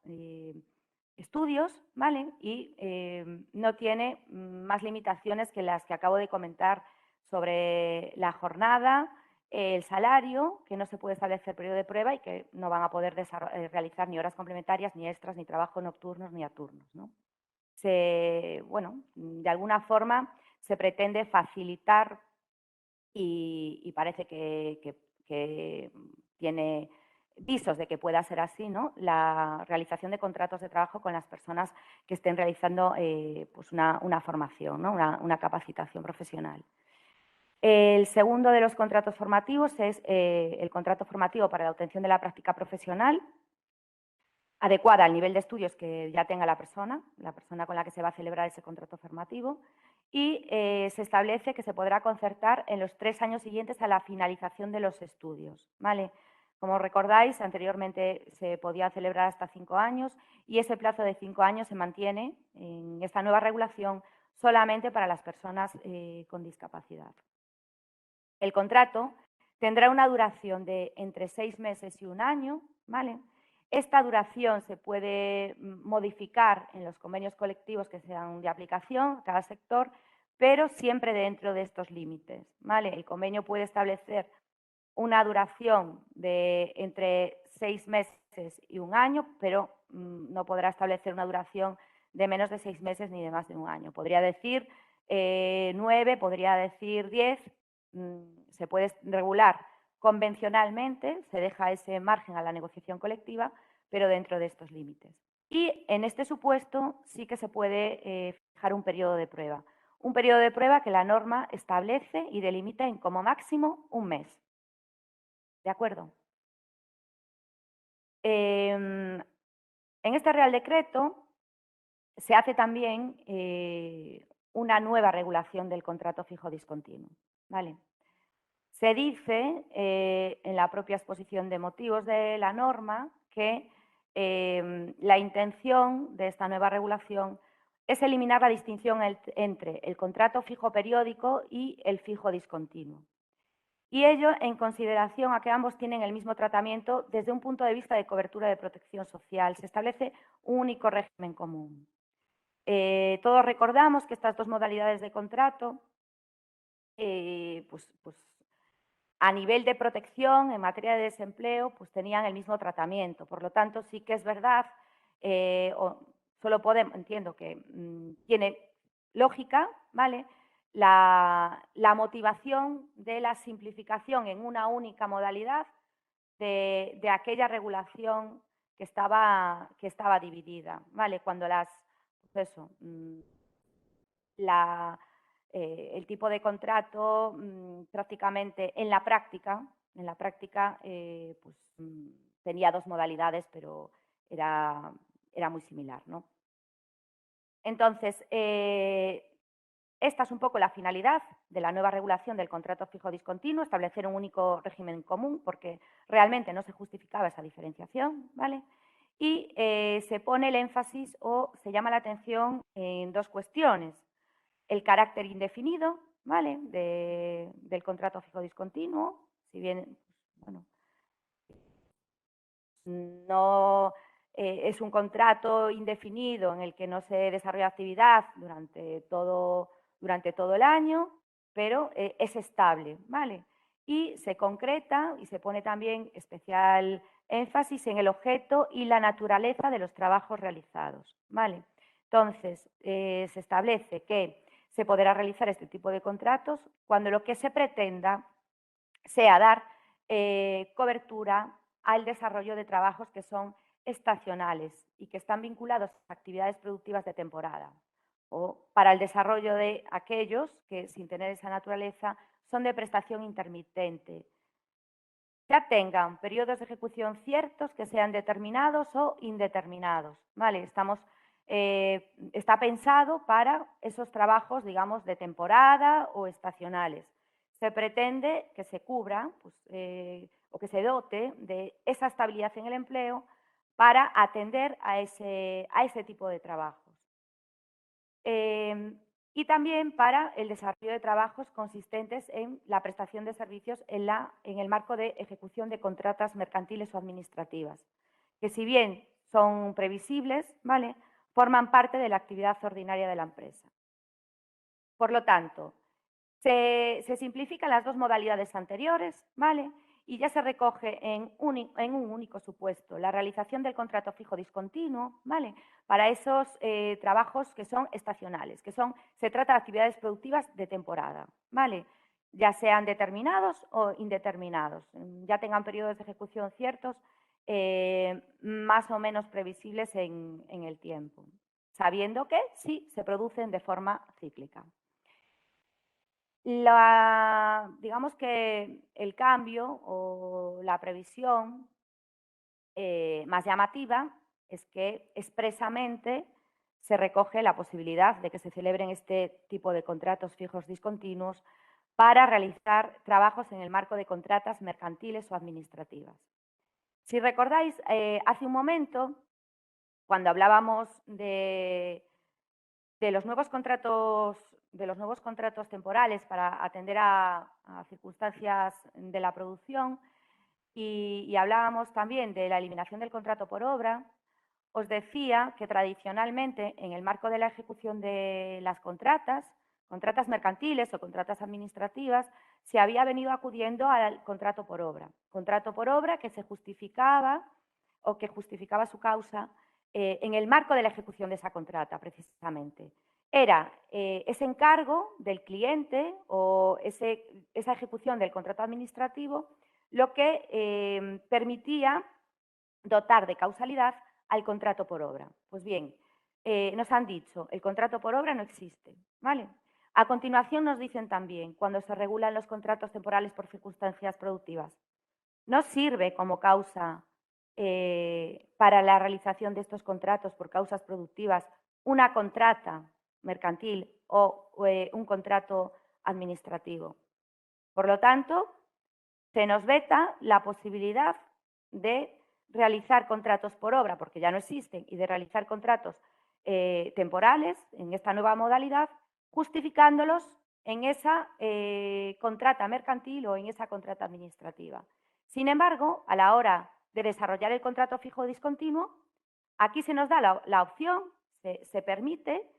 estudios, ¿vale? Y no tiene más limitaciones que las que acabo de comentar sobre la jornada, el salario, que no se puede establecer periodo de prueba y que no van a poder realizar ni horas complementarias, ni extras, ni trabajo nocturnos, ni a turnos, ¿no? Bueno, de alguna forma se pretende facilitar y parece que tiene visos de que pueda ser así, ¿no?, la realización de contratos de trabajo con las personas que estén realizando pues una formación, ¿no?, una capacitación profesional. El segundo de los contratos formativos es el contrato formativo para la obtención de la práctica profesional adecuada al nivel de estudios que ya tenga la persona con la que se va a celebrar ese contrato formativo, y se establece que se podrá concertar en los 3 años siguientes a la finalización de los estudios, ¿vale? Como recordáis, anteriormente se podía celebrar hasta 5 años y ese plazo de 5 años se mantiene en esta nueva regulación solamente para las personas con discapacidad. El contrato tendrá una duración de entre 6 meses y 1 año, ¿vale? Esta duración se puede modificar en los convenios colectivos que sean de aplicación a cada sector, pero siempre dentro de estos límites, ¿vale? El convenio puede establecer una duración de entre 6 meses y 1 año, pero no podrá establecer una duración de menos de 6 meses ni de más de 1 año. Podría decir 9, podría decir 10, se puede regular convencionalmente, se deja ese margen a la negociación colectiva, pero dentro de estos límites. Y en este supuesto sí que se puede fijar un periodo de prueba. Un periodo de prueba que la norma establece y delimita en como máximo 1 mes. ¿De acuerdo? En este Real Decreto se hace también una nueva regulación del contrato fijo discontinuo, ¿vale? Se dice en la propia exposición de motivos de la norma que la intención de esta nueva regulación es eliminar la distinción entre el contrato fijo periódico y el fijo discontinuo. Y ello en consideración a que ambos tienen el mismo tratamiento desde un punto de vista de cobertura de protección social. Se establece un único régimen común. Todos recordamos que estas dos modalidades de contrato, pues a nivel de protección en materia de desempleo, pues tenían el mismo tratamiento. Por lo tanto, sí que es verdad, entiendo que tiene lógica, ¿vale? La motivación de la simplificación en una única modalidad de aquella regulación que estaba dividida, ¿vale? Cuando pues eso, el tipo de contrato prácticamente en la práctica pues, tenía dos modalidades, pero era muy similar, ¿no? Entonces, esta es un poco la finalidad de la nueva regulación del contrato fijo discontinuo, establecer un único régimen común, porque realmente no se justificaba esa diferenciación, ¿vale? Y se pone el énfasis o se llama la atención en dos cuestiones. El carácter indefinido, ¿vale? Del contrato fijo discontinuo, si bien, bueno, no es un contrato indefinido en el que no se desarrolla actividad durante todo el año, pero es estable, ¿vale? Y se concreta y se pone también especial énfasis en el objeto y la naturaleza de los trabajos realizados, ¿vale? Entonces, se establece que se podrá realizar este tipo de contratos cuando lo que se pretenda sea dar cobertura al desarrollo de trabajos que son estacionales y que están vinculados a actividades productivas de temporada, o para el desarrollo de aquellos que, sin tener esa naturaleza, son de prestación intermitente. Ya tengan periodos de ejecución ciertos que sean determinados o indeterminados, ¿vale? Está pensado para esos trabajos, digamos, de temporada o estacionales. Se pretende que se cubra pues, o que se dote de esa estabilidad en el empleo para atender a ese tipo de trabajos. Y también para el desarrollo de trabajos consistentes en la prestación de servicios en el marco de ejecución de contratas mercantiles o administrativas, que si bien son previsibles, ¿vale?, forman parte de la actividad ordinaria de la empresa. Por lo tanto, se simplifican las dos modalidades anteriores, ¿vale?, y ya se recoge en un único supuesto la realización del contrato fijo discontinuo, ¿vale?, para esos trabajos que son estacionales, se trata de actividades productivas de temporada, ¿vale?, ya sean determinados o indeterminados, ya tengan periodos de ejecución ciertos, más o menos previsibles en el tiempo, sabiendo que sí se producen de forma cíclica. Digamos que el cambio o la previsión más llamativa es que expresamente se recoge la posibilidad de que se celebren este tipo de contratos fijos discontinuos para realizar trabajos en el marco de contratas mercantiles o administrativas. Si recordáis, hace un momento, cuando hablábamos de los nuevos contratos temporales para atender a circunstancias de la producción y hablábamos también de la eliminación del contrato por obra, os decía que tradicionalmente en el marco de la ejecución de las contratas mercantiles o contratas administrativas, se había venido acudiendo al contrato por obra que se justificaba o que justificaba su causa en el marco de la ejecución de esa contrata, precisamente. Era ese encargo del cliente o esa ejecución del contrato administrativo lo que permitía dotar de causalidad al contrato por obra. Pues bien, nos han dicho, el contrato por obra no existe, ¿vale? A continuación nos dicen también, cuando se regulan los contratos temporales por circunstancias productivas, no sirve como causa para la realización de estos contratos por causas productivas una contrata mercantil o un contrato administrativo. Por lo tanto, se nos veta la posibilidad de realizar contratos por obra, porque ya no existen, y de realizar contratos temporales en esta nueva modalidad, justificándolos en esa contrata mercantil o en esa contrata administrativa. Sin embargo, a la hora de desarrollar el contrato fijo discontinuo, aquí se nos da la opción, se permite,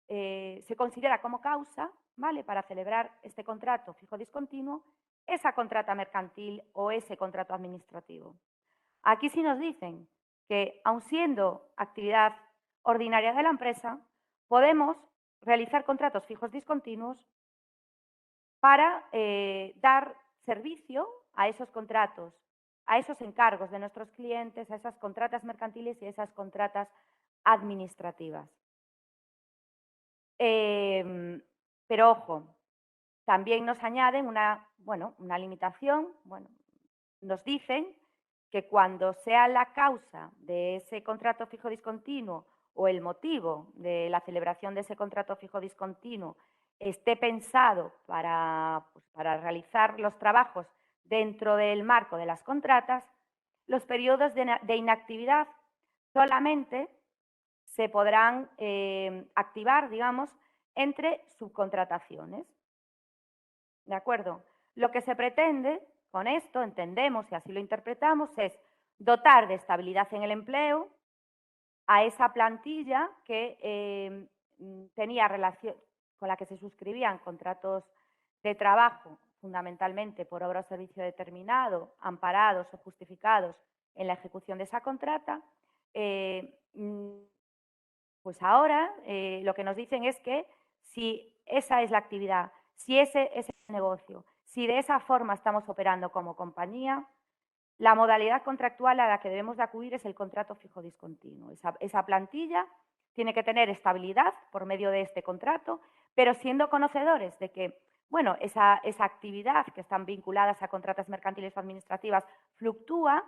se considera como causa, ¿vale?, para celebrar este contrato fijo discontinuo, esa contrata mercantil o ese contrato administrativo. Aquí sí nos dicen que, aun siendo actividad ordinaria de la empresa, podemos realizar contratos fijos discontinuos para dar servicio a esos contratos, a esos encargos de nuestros clientes, a esas contratas mercantiles y a esas contratas administrativas. Pero ojo, también nos añaden una limitación, nos dicen que cuando sea la causa de ese contrato fijo discontinuo o el motivo de la celebración de ese contrato fijo discontinuo esté pensado para realizar los trabajos dentro del marco de las contratas, los periodos de inactividad solamente se podrán activar, digamos, entre subcontrataciones. ¿De acuerdo? Lo que se pretende con esto, entendemos y así lo interpretamos, es dotar de estabilidad en el empleo a esa plantilla que tenía relación, con la que se suscribían contratos de trabajo, fundamentalmente por obra o servicio determinado, amparados o justificados en la ejecución de esa contrata. Pues ahora lo que nos dicen es que si esa es la actividad, si ese es el negocio, si de esa forma estamos operando como compañía, la modalidad contractual a la que debemos de acudir es el contrato fijo discontinuo. Esa plantilla tiene que tener estabilidad por medio de este contrato, pero siendo conocedores de que, bueno, esa actividad que están vinculadas a contratas mercantiles o administrativas fluctúa,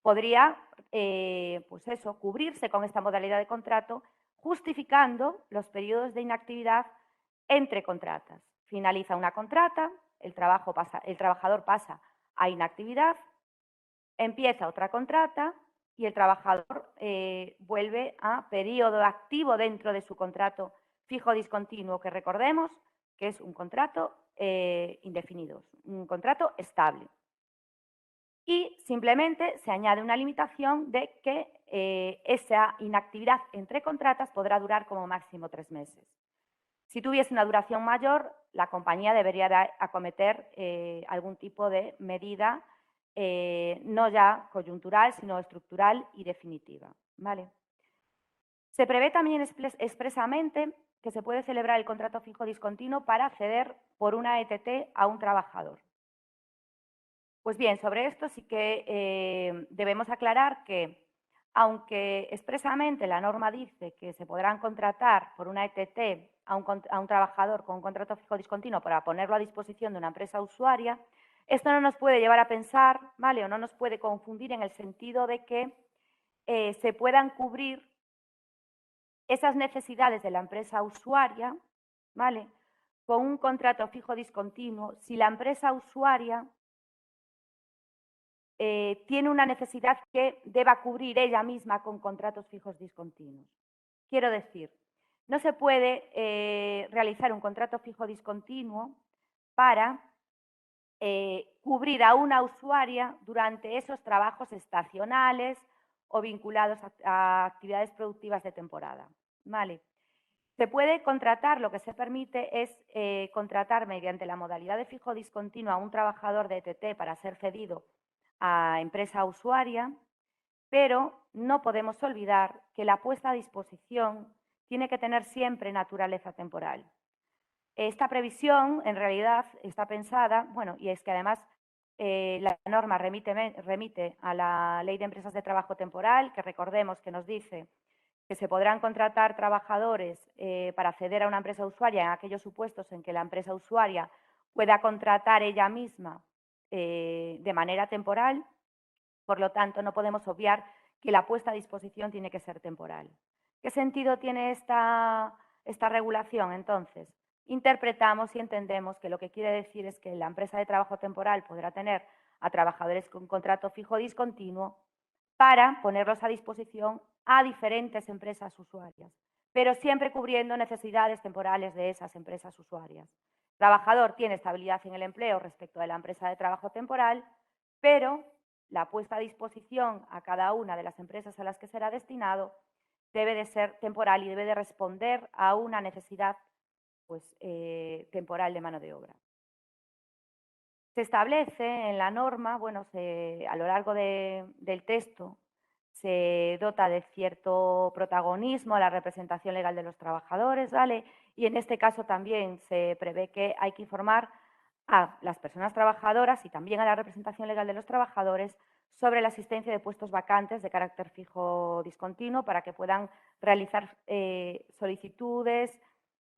podría, pues eso, cubrirse con esta modalidad de contrato, justificando los periodos de inactividad entre contratas. Finaliza una contrata, el trabajador pasa a inactividad, empieza otra contrata y el trabajador vuelve a periodo activo dentro de su contrato fijo discontinuo, que recordemos que es un contrato indefinido, un contrato estable. Y simplemente se añade una limitación de que esa inactividad entre contratas podrá durar como máximo 3 meses. Si tuviese una duración mayor, la compañía debería de acometer algún tipo de medida, no ya coyuntural, sino estructural y definitiva, ¿vale? Se prevé también expresamente que se puede celebrar el contrato fijo discontinuo para ceder por una ETT a un trabajador. Pues bien, sobre esto sí que debemos aclarar que, aunque expresamente la norma dice que se podrán contratar por una ETT a un trabajador con un contrato fijo discontinuo para ponerlo a disposición de una empresa usuaria, esto no nos puede llevar a pensar, ¿vale?, o no nos puede confundir en el sentido de que se puedan cubrir esas necesidades de la empresa usuaria, ¿vale?, con un contrato fijo discontinuo si la empresa usuaria tiene una necesidad que deba cubrir ella misma con contratos fijos discontinuos. Quiero decir, no se puede realizar un contrato fijo discontinuo para cubrir a una usuaria durante esos trabajos estacionales o vinculados a actividades productivas de temporada, ¿vale? Se puede contratar, lo que se permite es contratar mediante la modalidad de fijo discontinuo a un trabajador de ETT para ser cedido a empresa usuaria, pero no podemos olvidar que la puesta a disposición tiene que tener siempre naturaleza temporal. Esta previsión, en realidad, está pensada, bueno, y es que además la norma remite a la Ley de Empresas de Trabajo Temporal, que recordemos que nos dice que se podrán contratar trabajadores para acceder a una empresa usuaria en aquellos supuestos en que la empresa usuaria pueda contratar ella misma de manera temporal. Por lo tanto, no podemos obviar que la puesta a disposición tiene que ser temporal. ¿Qué sentido tiene esta regulación? Entonces, interpretamos y entendemos que lo que quiere decir es que la empresa de trabajo temporal podrá tener a trabajadores con contrato fijo discontinuo para ponerlos a disposición a diferentes empresas usuarias, pero siempre cubriendo necesidades temporales de esas empresas usuarias. El trabajador tiene estabilidad en el empleo respecto de la empresa de trabajo temporal, pero la puesta a disposición a cada una de las empresas a las que será destinado debe de ser temporal y debe de responder a una necesidad temporal de mano de obra. Se establece en la norma, a lo largo del texto, se dota de cierto protagonismo a la representación legal de los trabajadores, ¿vale? Y en este caso también se prevé que hay que informar a las personas trabajadoras y también a la representación legal de los trabajadores sobre la existencia de puestos vacantes de carácter fijo discontinuo para que puedan realizar solicitudes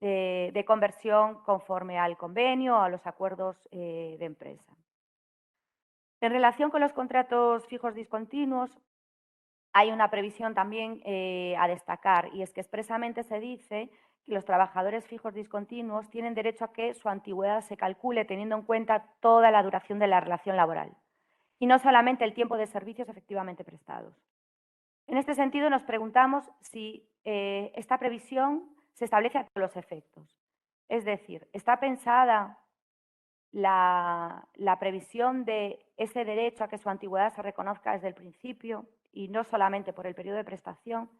de conversión conforme al convenio o a los acuerdos de empresa. En relación con los contratos fijos discontinuos, hay una previsión también a destacar, y es que expresamente se dice que los trabajadores fijos discontinuos tienen derecho a que su antigüedad se calcule teniendo en cuenta toda la duración de la relación laboral y no solamente el tiempo de servicios efectivamente prestados. En este sentido, nos preguntamos si esta previsión se establece a todos los efectos. Es decir, ¿está pensada la previsión de ese derecho a que su antigüedad se reconozca desde el principio y no solamente por el periodo de prestación,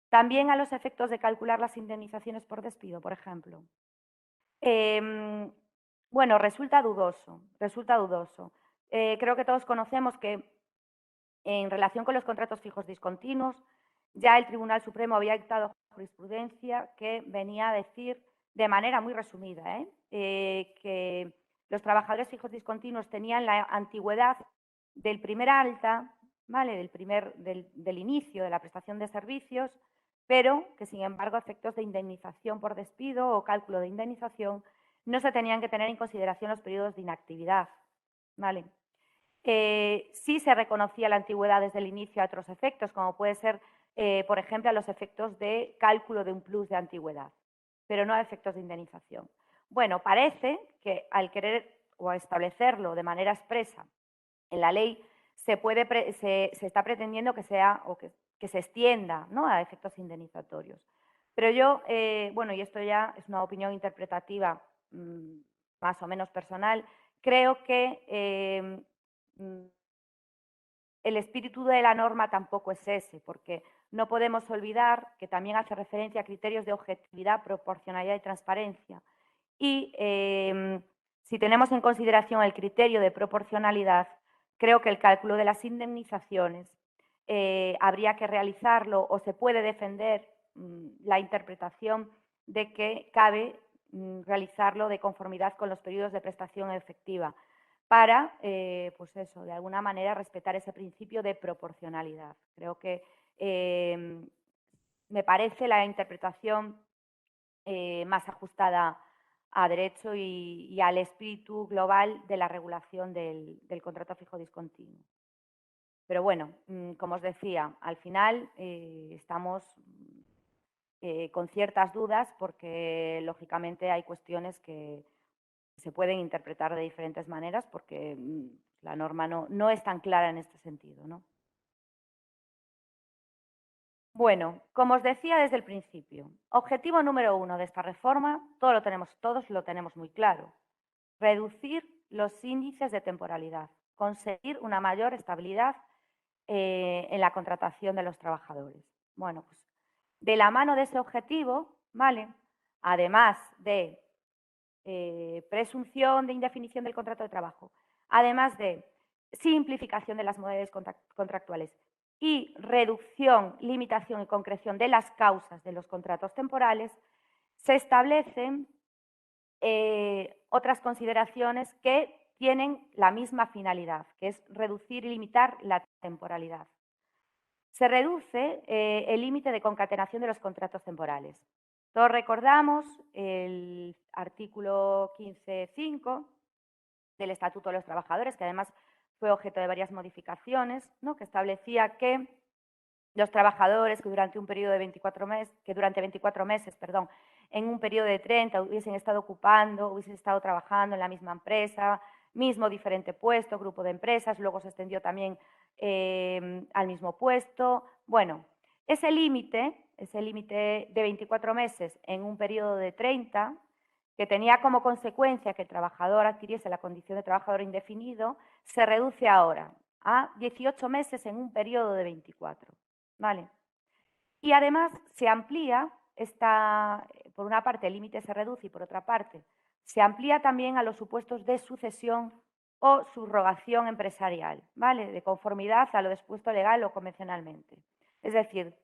también a los efectos de calcular las indemnizaciones por despido, por ejemplo? Resulta dudoso, creo que todos conocemos que en relación con los contratos fijos discontinuos, ya el Tribunal Supremo había dictado jurisprudencia que venía a decir de manera muy resumida que los trabajadores fijos discontinuos tenían la antigüedad del primer alta, ¿vale? del inicio de la prestación de servicios, pero que, sin embargo, a efectos de indemnización por despido o cálculo de indemnización, no se tenían que tener en consideración los periodos de inactividad, ¿vale? Sí se reconocía la antigüedad desde el inicio a otros efectos, como puede ser, por ejemplo, a los efectos de cálculo de un plus de antigüedad, pero no a efectos de indemnización. Bueno, parece que al querer o establecerlo de manera expresa en la ley, se está pretendiendo que sea o que se extienda, ¿no?, a efectos indemnizatorios. Pero yo, y esto ya es una opinión interpretativa más o menos personal, creo que el espíritu de la norma tampoco es ese, porque no podemos olvidar que también hace referencia a criterios de objetividad, proporcionalidad y transparencia. Y si tenemos en consideración el criterio de proporcionalidad, creo que el cálculo de las indemnizaciones habría que realizarlo, o se puede defender la interpretación de que cabe realizarlo de conformidad con los periodos de prestación efectiva, para, de alguna manera respetar ese principio de proporcionalidad. Creo que me parece la interpretación más ajustada a derecho y al espíritu global de la regulación del contrato fijo discontinuo. Pero bueno, como os decía, al final estamos con ciertas dudas porque, lógicamente, hay cuestiones que se pueden interpretar de diferentes maneras porque la norma no es tan clara en este sentido, ¿no? Bueno, como os decía desde el principio, objetivo número 1 de esta reforma, todos lo tenemos muy claro: reducir los índices de temporalidad, conseguir una mayor estabilidad en la contratación de los trabajadores. Bueno, pues de la mano de ese objetivo, ¿vale?, además de presunción de indefinición del contrato de trabajo, además de simplificación de las modalidades contractuales y reducción, limitación y concreción de las causas de los contratos temporales, se establecen otras consideraciones que tienen la misma finalidad, que es reducir y limitar la temporalidad. Se reduce el límite de concatenación de los contratos temporales. Todos recordamos el artículo 15.5 del Estatuto de los Trabajadores, que además fue objeto de varias modificaciones, ¿no? Que establecía que los trabajadores que durante un periodo de 24 meses, en un periodo de 30 hubiesen estado ocupando, hubiesen estado trabajando en la misma empresa, mismo diferente puesto, grupo de empresas, luego se extendió también al mismo puesto. Bueno, ese límite de 24 meses en un periodo de 30, que tenía como consecuencia que el trabajador adquiriese la condición de trabajador indefinido, se reduce ahora a 18 meses en un periodo de 24. ¿Vale? Y además se amplía, por una parte el límite se reduce y por otra parte se amplía también a los supuestos de sucesión o subrogación empresarial, ¿vale? De conformidad a lo dispuesto legal o convencionalmente. Es decir,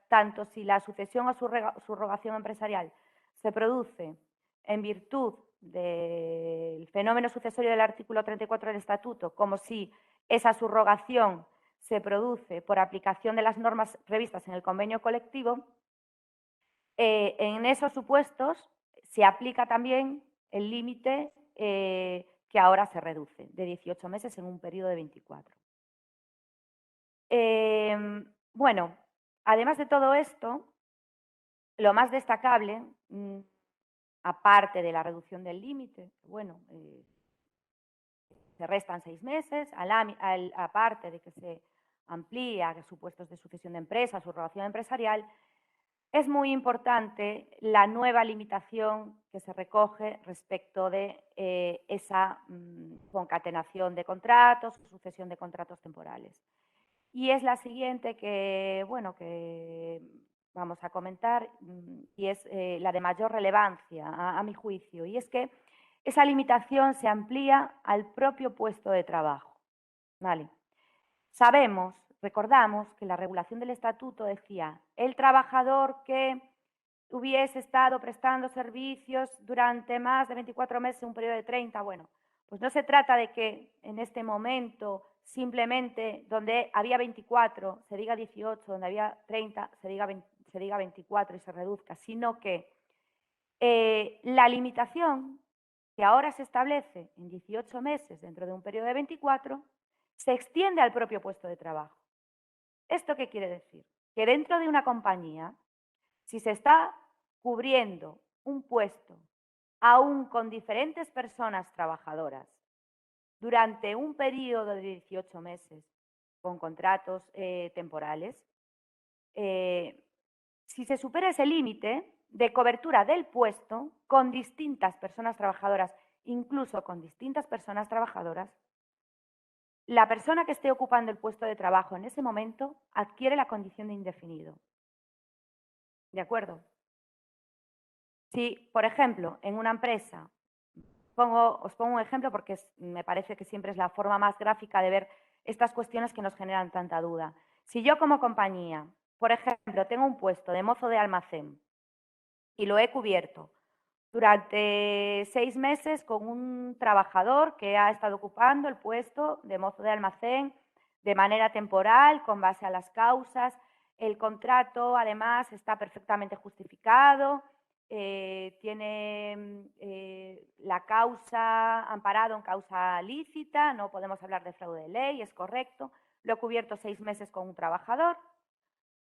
tanto si la sucesión o subrogación empresarial se produce en virtud del fenómeno sucesorio del artículo 34 del Estatuto, como si esa subrogación se produce por aplicación de las normas previstas en el convenio colectivo, en esos supuestos se aplica también el límite que ahora se reduce, de 18 meses en un periodo de 24. Bueno, además de todo esto, lo más destacable, aparte de la reducción del límite, bueno, se restan 6 meses, aparte de que se amplía supuestos de sucesión de empresas, subrogación empresarial, es muy importante la nueva limitación que se recoge respecto de esa concatenación de contratos, sucesión de contratos temporales. Y es la siguiente que vamos a comentar y es la de mayor relevancia a mi juicio. Y es que esa limitación se amplía al propio puesto de trabajo. ¿Vale? Recordamos que la regulación del Estatuto decía el trabajador que hubiese estado prestando servicios durante más de 24 meses en un periodo de 30, bueno, pues no se trata de que en este momento simplemente donde había 24 se diga 18, donde había 30 se diga 24 y se reduzca, sino que la limitación que ahora se establece en 18 meses dentro de un periodo de 24 se extiende al propio puesto de trabajo. ¿Esto qué quiere decir? Que dentro de una compañía, si se está cubriendo un puesto aún con diferentes personas trabajadoras durante un periodo de 18 meses con contratos temporales, si se supera ese límite de cobertura del puesto con distintas personas trabajadoras, incluso con distintas personas trabajadoras, la persona que esté ocupando el puesto de trabajo en ese momento adquiere la condición de indefinido. ¿De acuerdo? Si, por ejemplo, en una empresa, os pongo un ejemplo porque me parece que siempre es la forma más gráfica de ver estas cuestiones que nos generan tanta duda. Si yo como compañía, por ejemplo, tengo un puesto de mozo de almacén y lo he cubierto durante 6 meses con un trabajador que ha estado ocupando el puesto de mozo de almacén de manera temporal, con base a las causas. El contrato, además, está perfectamente justificado, tiene la causa amparado en causa lícita, no podemos hablar de fraude de ley, es correcto. Lo he cubierto 6 meses con un trabajador,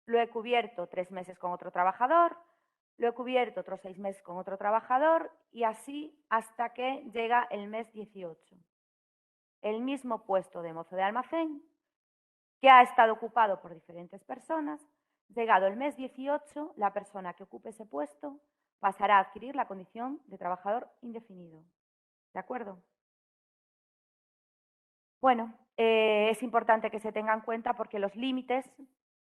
lo he cubierto 3 meses con otro trabajador, lo he cubierto otros 6 meses con otro trabajador y así hasta que llega el mes 18. El mismo puesto de mozo de almacén que ha estado ocupado por diferentes personas, llegado el mes 18, la persona que ocupe ese puesto pasará a adquirir la condición de trabajador indefinido. ¿De acuerdo? Bueno, es importante que se tenga en cuenta porque los límites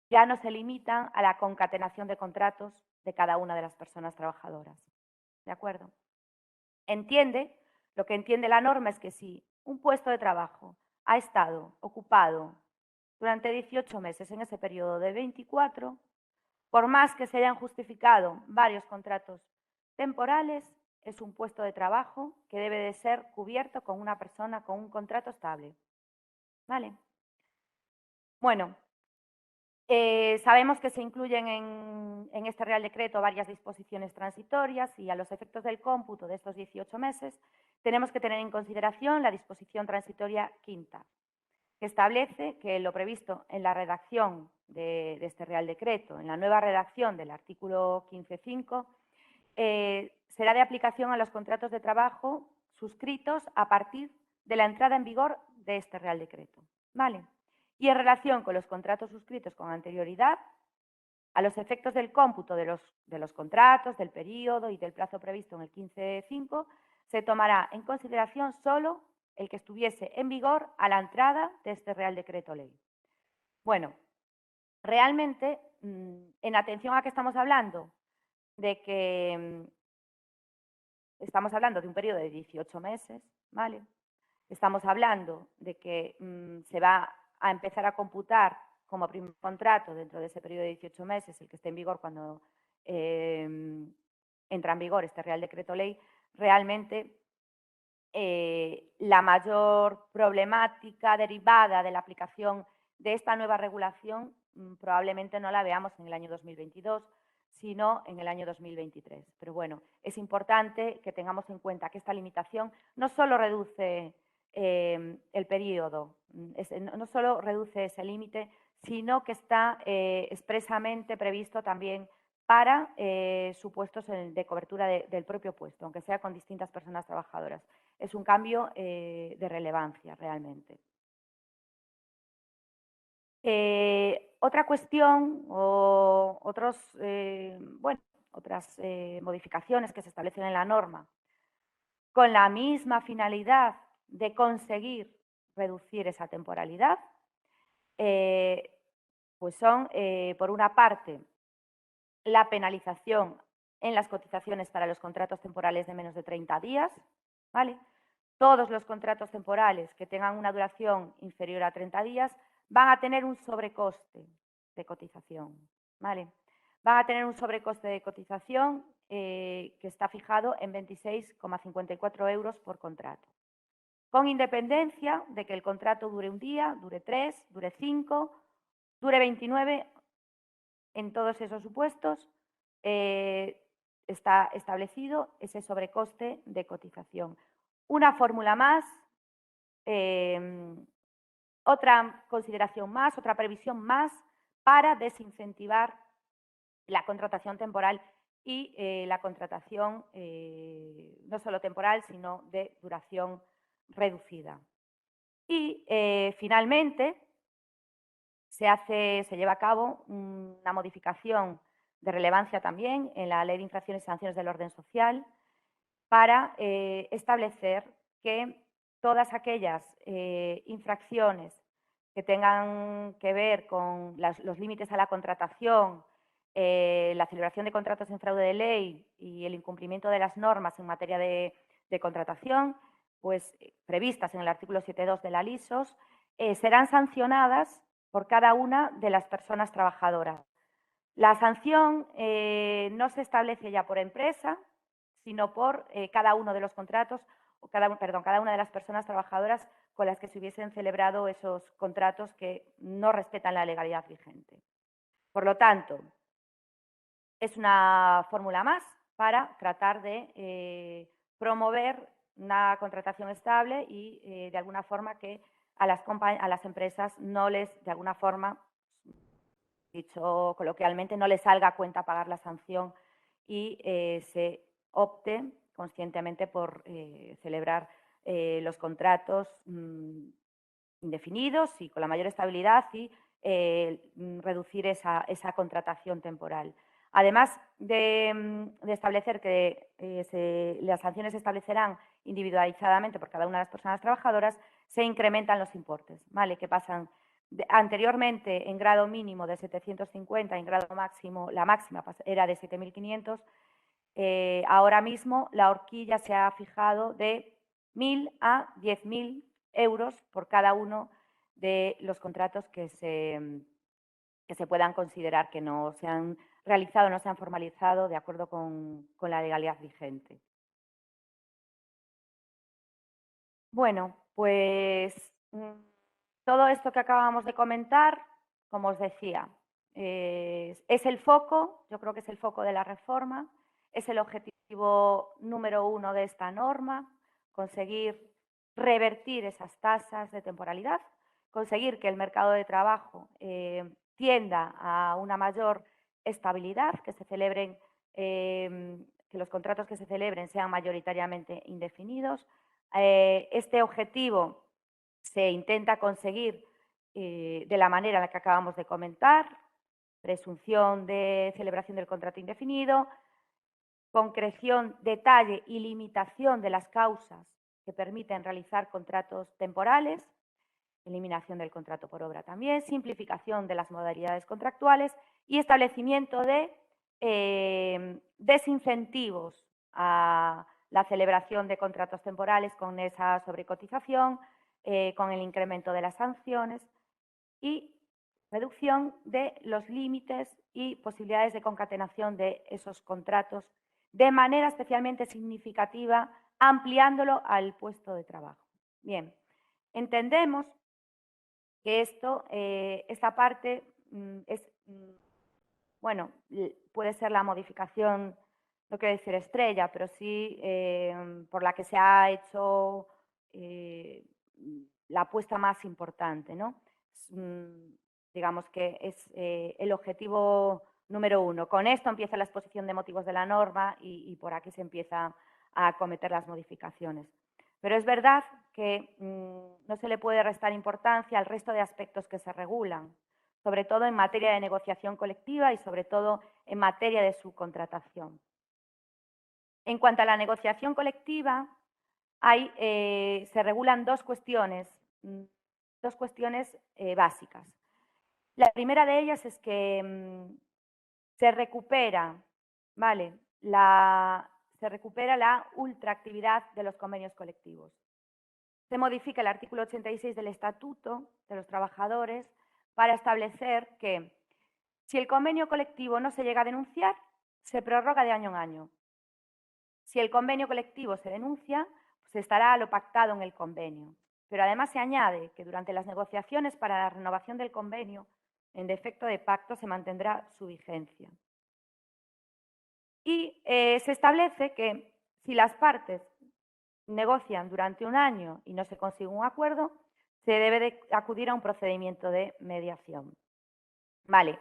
ya no se limitan a la concatenación de contratos de cada una de las personas trabajadoras. ¿De acuerdo? Lo que entiende la norma es que si un puesto de trabajo ha estado ocupado durante 18 meses en ese periodo de 24, por más que se hayan justificado varios contratos temporales, es un puesto de trabajo que debe de ser cubierto con una persona con un contrato estable. ¿Vale? Bueno, sabemos que se incluyen en este Real Decreto varias disposiciones transitorias y a los efectos del cómputo de estos 18 meses tenemos que tener en consideración la disposición transitoria quinta, que establece que lo previsto en la redacción de este Real Decreto, en la nueva redacción del artículo 15.5, será de aplicación a los contratos de trabajo suscritos a partir de la entrada en vigor de este Real Decreto. ¿Vale? Y en relación con los contratos suscritos con anterioridad, a los efectos del cómputo de los contratos, del periodo y del plazo previsto en el 15.5, se tomará en consideración solo el que estuviese en vigor a la entrada de este Real Decreto Ley. Bueno, realmente, en atención a que estamos hablando de que estamos hablando de un periodo de 18 meses, ¿vale? Estamos hablando de que se va a empezar a computar como primer contrato dentro de ese periodo de 18 meses, el que esté en vigor cuando entra en vigor este Real Decreto Ley. Realmente la mayor problemática derivada de la aplicación de esta nueva regulación probablemente no la veamos en el año 2022, sino en el año 2023. Pero bueno, es importante que tengamos en cuenta que esta limitación no solo reduce el periodo, no solo reduce ese límite, sino que está expresamente previsto también para supuestos de cobertura del propio puesto, aunque sea con distintas personas trabajadoras. Es un cambio de relevancia realmente. Otra cuestión o otras modificaciones que se establecen en la norma con la misma finalidad de conseguir reducir esa temporalidad, pues son, por una parte, la penalización en las cotizaciones para los contratos temporales de menos de 30 días, ¿vale? Todos los contratos temporales que tengan una duración inferior a 30 días van a tener un sobrecoste de cotización, ¿vale? Van a tener un sobrecoste de cotización que está fijado en 26,54 euros por contrato, con independencia de que el contrato dure un día, dure 3, dure 5, dure 29. En todos esos supuestos está establecido ese sobrecoste de cotización. Una fórmula más, otra consideración más, otra previsión más para desincentivar la contratación temporal y la contratación no solo temporal, sino de duración reducida. Y finalmente se lleva a cabo una modificación de relevancia también en la Ley de Infracciones y Sanciones del Orden Social para establecer que todas aquellas infracciones que tengan que ver con los límites a la contratación, la celebración de contratos en fraude de ley y el incumplimiento de las normas en materia de contratación, pues previstas en el artículo 7.2 de la LISOS, serán sancionadas por cada una de las personas trabajadoras. La sanción no se establece ya por empresa, sino por cada uno de los contratos, o cada una de las personas trabajadoras con las que se hubiesen celebrado esos contratos que no respetan la legalidad vigente. Por lo tanto, es una fórmula más para tratar de promover una contratación estable y de alguna forma que a las empresas no les, de alguna forma, dicho coloquialmente, no les salga a cuenta pagar la sanción y se opte conscientemente por celebrar los contratos indefinidos y con la mayor estabilidad y reducir esa contratación temporal. Además de establecer que las sanciones se establecerán individualizadamente por cada una de las personas trabajadoras, se incrementan los importes, ¿vale? Que pasan anteriormente en grado mínimo de 750, en grado máximo, la máxima era de 7.500. Ahora mismo la horquilla se ha fijado de 1.000 a 10.000 euros por cada uno de los contratos que se puedan considerar que no se han realizado, no se han formalizado de acuerdo con la legalidad vigente. Bueno, pues todo esto que acabamos de comentar, como os decía, es el foco, yo creo que es el foco de la reforma, es el objetivo número 1 de esta norma, conseguir revertir esas tasas de temporalidad, conseguir que el mercado de trabajo tienda a una mayor estabilidad, que se celebren, que los contratos que se celebren sean mayoritariamente indefinidos. Este objetivo se intenta conseguir de la manera en la que acabamos de comentar: presunción de celebración del contrato indefinido, concreción, detalle y limitación de las causas que permiten realizar contratos temporales, eliminación del contrato por obra también, simplificación de las modalidades contractuales y establecimiento de desincentivos a la celebración de contratos temporales con esa sobrecotización, con el incremento de las sanciones y reducción de los límites y posibilidades de concatenación de esos contratos de manera especialmente significativa, ampliándolo al puesto de trabajo. Bien, entendemos que esta parte bueno, puede ser la modificación, no quiero decir estrella, pero sí por la que se ha hecho la apuesta más importante, ¿no? Digamos que es el objetivo número 1. Con esto empieza la exposición de motivos de la norma y por aquí se empieza a acometer las modificaciones. Pero es verdad que no se le puede restar importancia al resto de aspectos que se regulan, sobre todo en materia de negociación colectiva y sobre todo en materia de subcontratación. En cuanto a la negociación colectiva, se regulan dos cuestiones básicas. La primera de ellas es que se recupera, ¿vale?, se recupera la ultraactividad de los convenios colectivos. Se modifica el artículo 86 del Estatuto de los Trabajadores para establecer que si el convenio colectivo no se llega a denunciar, se prorroga de año en año. Si el convenio colectivo se denuncia, pues estará lo pactado en el convenio. Pero además se añade que durante las negociaciones para la renovación del convenio, en defecto de pacto, se mantendrá su vigencia. Y se establece que si las partes negocian durante un año y no se consigue un acuerdo, se debe de acudir a un procedimiento de mediación. Vale.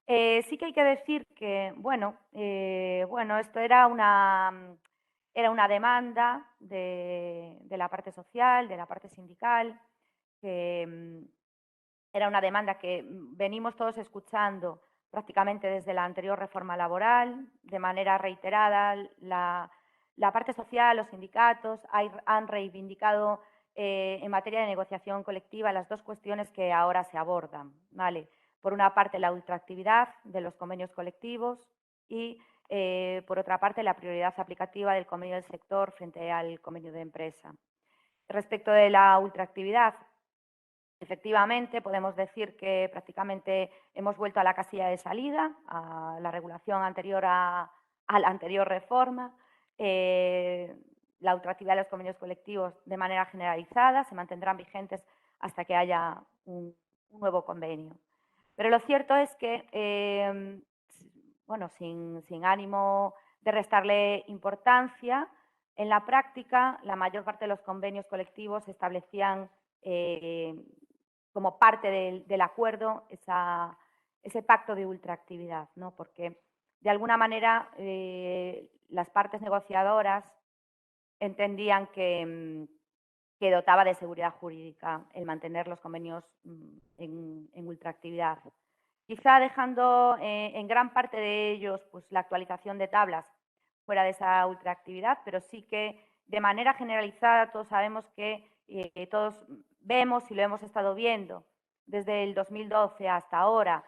Sí que hay que decir que, bueno, esto era una demanda de la parte social, de la parte sindical, que era una demanda que venimos todos escuchando prácticamente desde la anterior reforma laboral, de manera reiterada. La parte social, los sindicatos han reivindicado en materia de negociación colectiva las dos cuestiones que ahora se abordan, ¿vale? Por una parte, la ultraactividad de los convenios colectivos y, por otra parte, la prioridad aplicativa del convenio del sector frente al convenio de empresa. Respecto de la ultraactividad, efectivamente, podemos decir que prácticamente hemos vuelto a la casilla de salida, a la regulación anterior a la anterior reforma. La ultraactividad de los convenios colectivos de manera generalizada se mantendrán vigentes hasta que haya un nuevo convenio. Pero lo cierto es que, bueno, sin ánimo de restarle importancia, en la práctica la mayor parte de los convenios colectivos establecían como parte del acuerdo ese pacto de ultraactividad, ¿no? Porque de alguna manera las partes negociadoras entendían que dotaba de seguridad jurídica el mantener los convenios en ultraactividad. Quizá dejando en gran parte de ellos pues, la actualización de tablas fuera de esa ultraactividad, pero sí que de manera generalizada todos sabemos que todos vemos y lo hemos estado viendo desde el 2012 hasta ahora,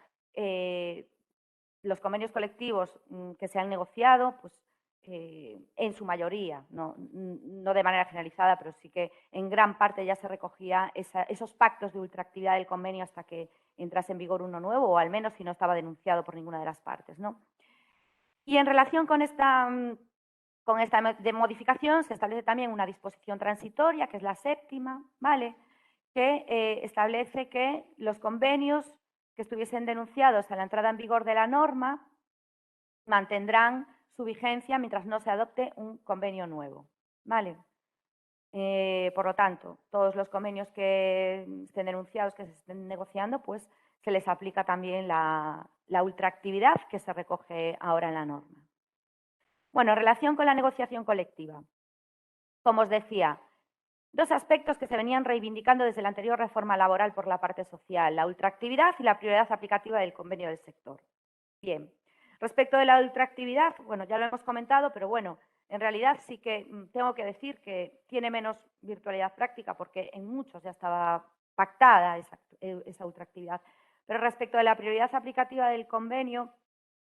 los convenios colectivos que se han negociado, pues en su mayoría, no de manera generalizada, pero sí que en gran parte ya se recogía esos pactos de ultraactividad del convenio hasta que entrase en vigor uno nuevo, o al menos si no estaba denunciado por ninguna de las partes, ¿no? Y en relación con esta modificación se establece también una disposición transitoria, que es la séptima, ¿vale?, que establece que los convenios que estuviesen denunciados a la entrada en vigor de la norma mantendrán su vigencia mientras no se adopte un convenio nuevo, ¿vale? Por lo tanto, todos los convenios que estén denunciados, que se estén negociando, pues se les aplica también la ultraactividad que se recoge ahora en la norma. Bueno, en relación con la negociación colectiva. Como os decía, dos aspectos que se venían reivindicando desde la anterior reforma laboral por la parte social, la ultraactividad y la prioridad aplicativa del convenio del sector. Bien, respecto de la ultraactividad, bueno, ya lo hemos comentado, pero bueno, en realidad sí que tengo que decir que tiene menos virtualidad práctica porque en muchos ya estaba pactada esa ultraactividad. Pero respecto de la prioridad aplicativa del convenio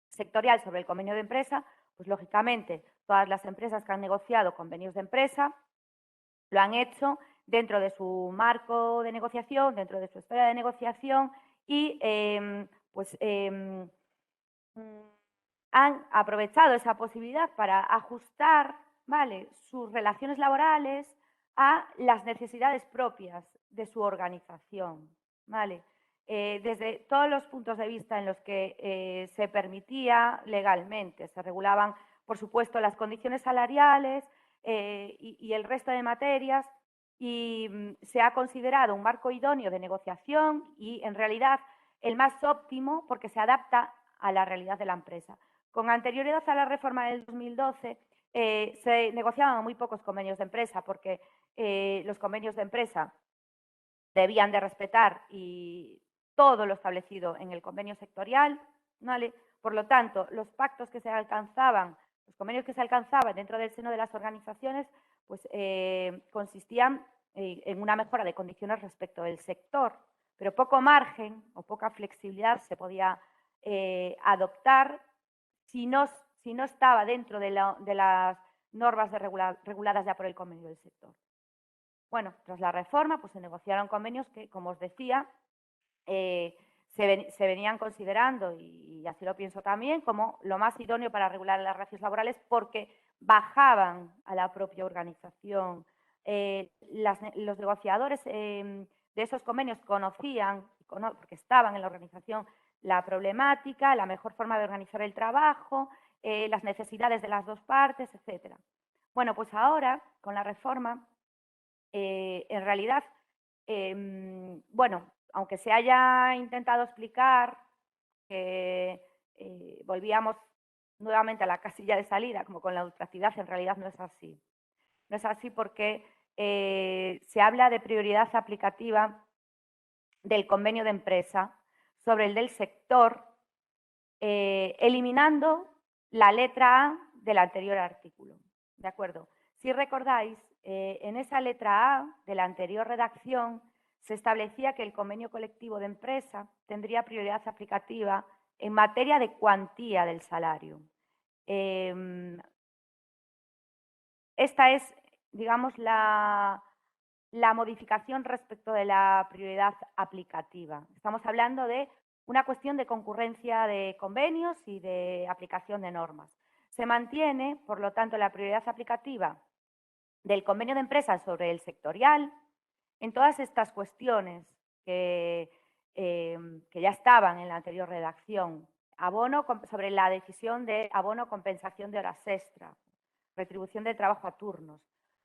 sectorial sobre el convenio de empresa, pues lógicamente todas las empresas que han negociado convenios de empresa lo han hecho dentro de su marco de negociación, dentro de su esfera de negociación y han aprovechado esa posibilidad para ajustar, ¿vale?, sus relaciones laborales a las necesidades propias de su organización, ¿vale? Desde todos los puntos de vista en los que se permitía legalmente, se regulaban, por supuesto, las condiciones salariales y el resto de materias, y se ha considerado un marco idóneo de negociación y, en realidad, el más óptimo porque se adapta a la realidad de la empresa. Con anterioridad a la reforma del 2012, se negociaban muy pocos convenios de empresa porque los convenios de empresa debían de respetar todo lo establecido en el convenio sectorial, ¿vale? Por lo tanto, los pactos que se alcanzaban, los convenios que se alcanzaban dentro del seno de las organizaciones, pues consistían en una mejora de condiciones respecto del sector, pero poco margen o poca flexibilidad se podía adoptar si no estaba dentro de las normas reguladas ya por el convenio del sector. Bueno, tras la reforma, pues se negociaron convenios que, como os decía, se venían considerando, y así lo pienso también, como lo más idóneo para regular las relaciones laborales porque bajaban a la propia organización. Los negociadores de esos convenios conocían, porque estaban en la organización, la problemática, la mejor forma de organizar el trabajo, las necesidades de las dos partes, etc. Bueno, pues ahora, con la reforma, en realidad, bueno, aunque se haya intentado explicar que volvíamos nuevamente a la casilla de salida, como con la ultraactividad, en realidad no es así. No es así porque se habla de prioridad aplicativa del convenio de empresa sobre el del sector, eliminando la letra A del anterior artículo. ¿De acuerdo? Si recordáis, en esa letra A de la anterior redacción se establecía que el convenio colectivo de empresa tendría prioridad aplicativa en materia de cuantía del salario. Esta es, digamos, la modificación respecto de la prioridad aplicativa. Estamos hablando de una cuestión de concurrencia de convenios y de aplicación de normas. Se mantiene, por lo tanto, la prioridad aplicativa del convenio de empresa sobre el sectorial en todas estas cuestiones que ya estaban en la anterior redacción. Sobre la decisión de abono compensación de horas extra, retribución de trabajo a turnos,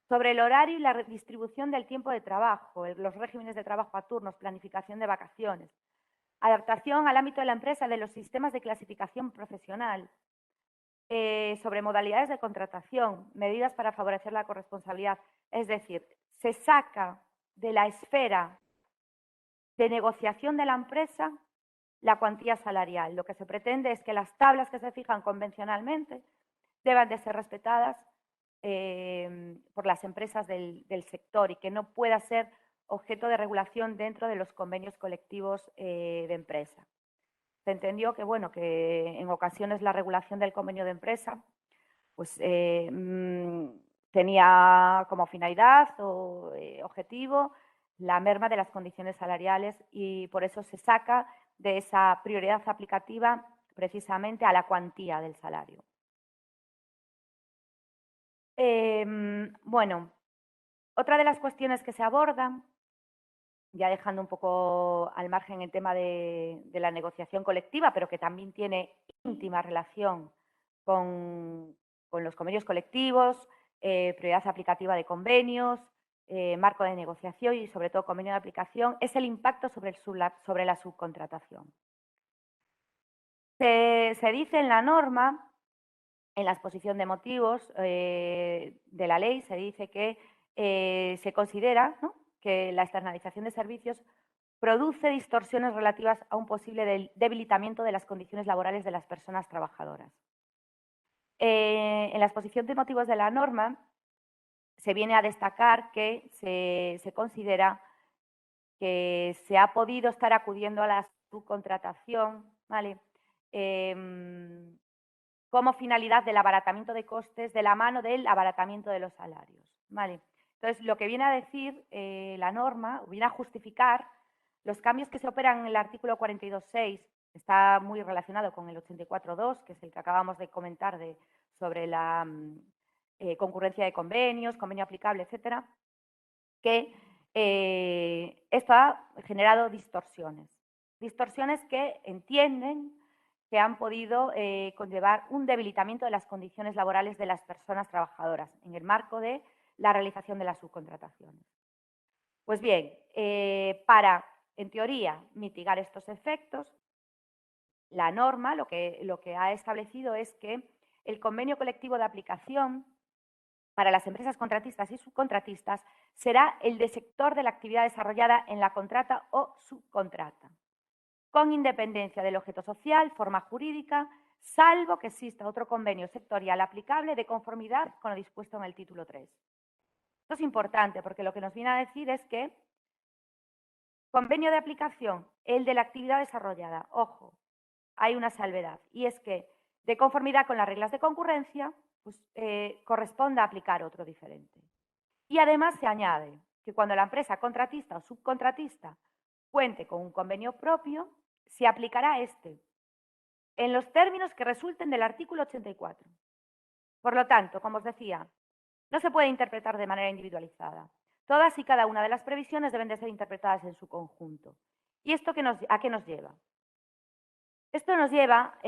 sobre el horario y la redistribución del tiempo de trabajo, los regímenes de trabajo a turnos, planificación de vacaciones, adaptación al ámbito de la empresa de los sistemas de clasificación profesional, sobre modalidades de contratación, medidas para favorecer la corresponsabilidad. Es decir, se saca de la esfera de negociación de la empresa la cuantía salarial. Lo que se pretende es que las tablas que se fijan convencionalmente deban de ser respetadas por las empresas del sector y que no pueda ser objeto de regulación dentro de los convenios colectivos de empresa. Se entendió que, bueno, que en ocasiones la regulación del convenio de empresa pues, tenía como finalidad o objetivo la merma de las condiciones salariales y por eso se saca de esa prioridad aplicativa precisamente a la cuantía del salario. Bueno, otra de las cuestiones que se abordan, ya dejando un poco al margen el tema de la negociación colectiva, pero que también tiene íntima relación con los convenios colectivos, prioridad aplicativa de convenios, marco de negociación y sobre todo convenio de aplicación, es el impacto sobre la subcontratación. Se dice en la norma, en la exposición de motivos de la ley, se dice que se considera, ¿no?, que la externalización de servicios produce distorsiones relativas a un posible debilitamiento de las condiciones laborales de las personas trabajadoras. En la exposición de motivos de la norma se viene a destacar que se considera que se ha podido estar acudiendo a la subcontratación, ¿vale?, como finalidad del abaratamiento de costes de la mano del abaratamiento de los salarios, ¿vale? Entonces, lo que viene a decir la norma, viene a justificar los cambios que se operan en el artículo 42.6, está muy relacionado con el 84.2, que es el que acabamos de comentar sobre la concurrencia de convenios, convenio aplicable, etcétera, que esto ha generado distorsiones que entienden que han podido conllevar un debilitamiento de las condiciones laborales de las personas trabajadoras en el marco de la realización de las subcontrataciones. Pues bien, para, en teoría, mitigar estos efectos, la norma lo que ha establecido es que el convenio colectivo de aplicación para las empresas contratistas y subcontratistas será el de sector de la actividad desarrollada en la contrata o subcontrata, con independencia del objeto social, forma jurídica, salvo que exista otro convenio sectorial aplicable de conformidad con lo dispuesto en el título 3. Esto es importante porque lo que nos viene a decir es que convenio de aplicación, el de la actividad desarrollada, ojo, hay una salvedad, y es que de conformidad con las reglas de concurrencia, pues, corresponde aplicar otro diferente. Y además se añade que cuando la empresa contratista o subcontratista cuente con un convenio propio, se aplicará este en los términos que resulten del artículo 84. Por lo tanto, como os decía, no se puede interpretar de manera individualizada. Todas y cada una de las previsiones deben de ser interpretadas en su conjunto. ¿Y esto a qué nos lleva? Esto nos lleva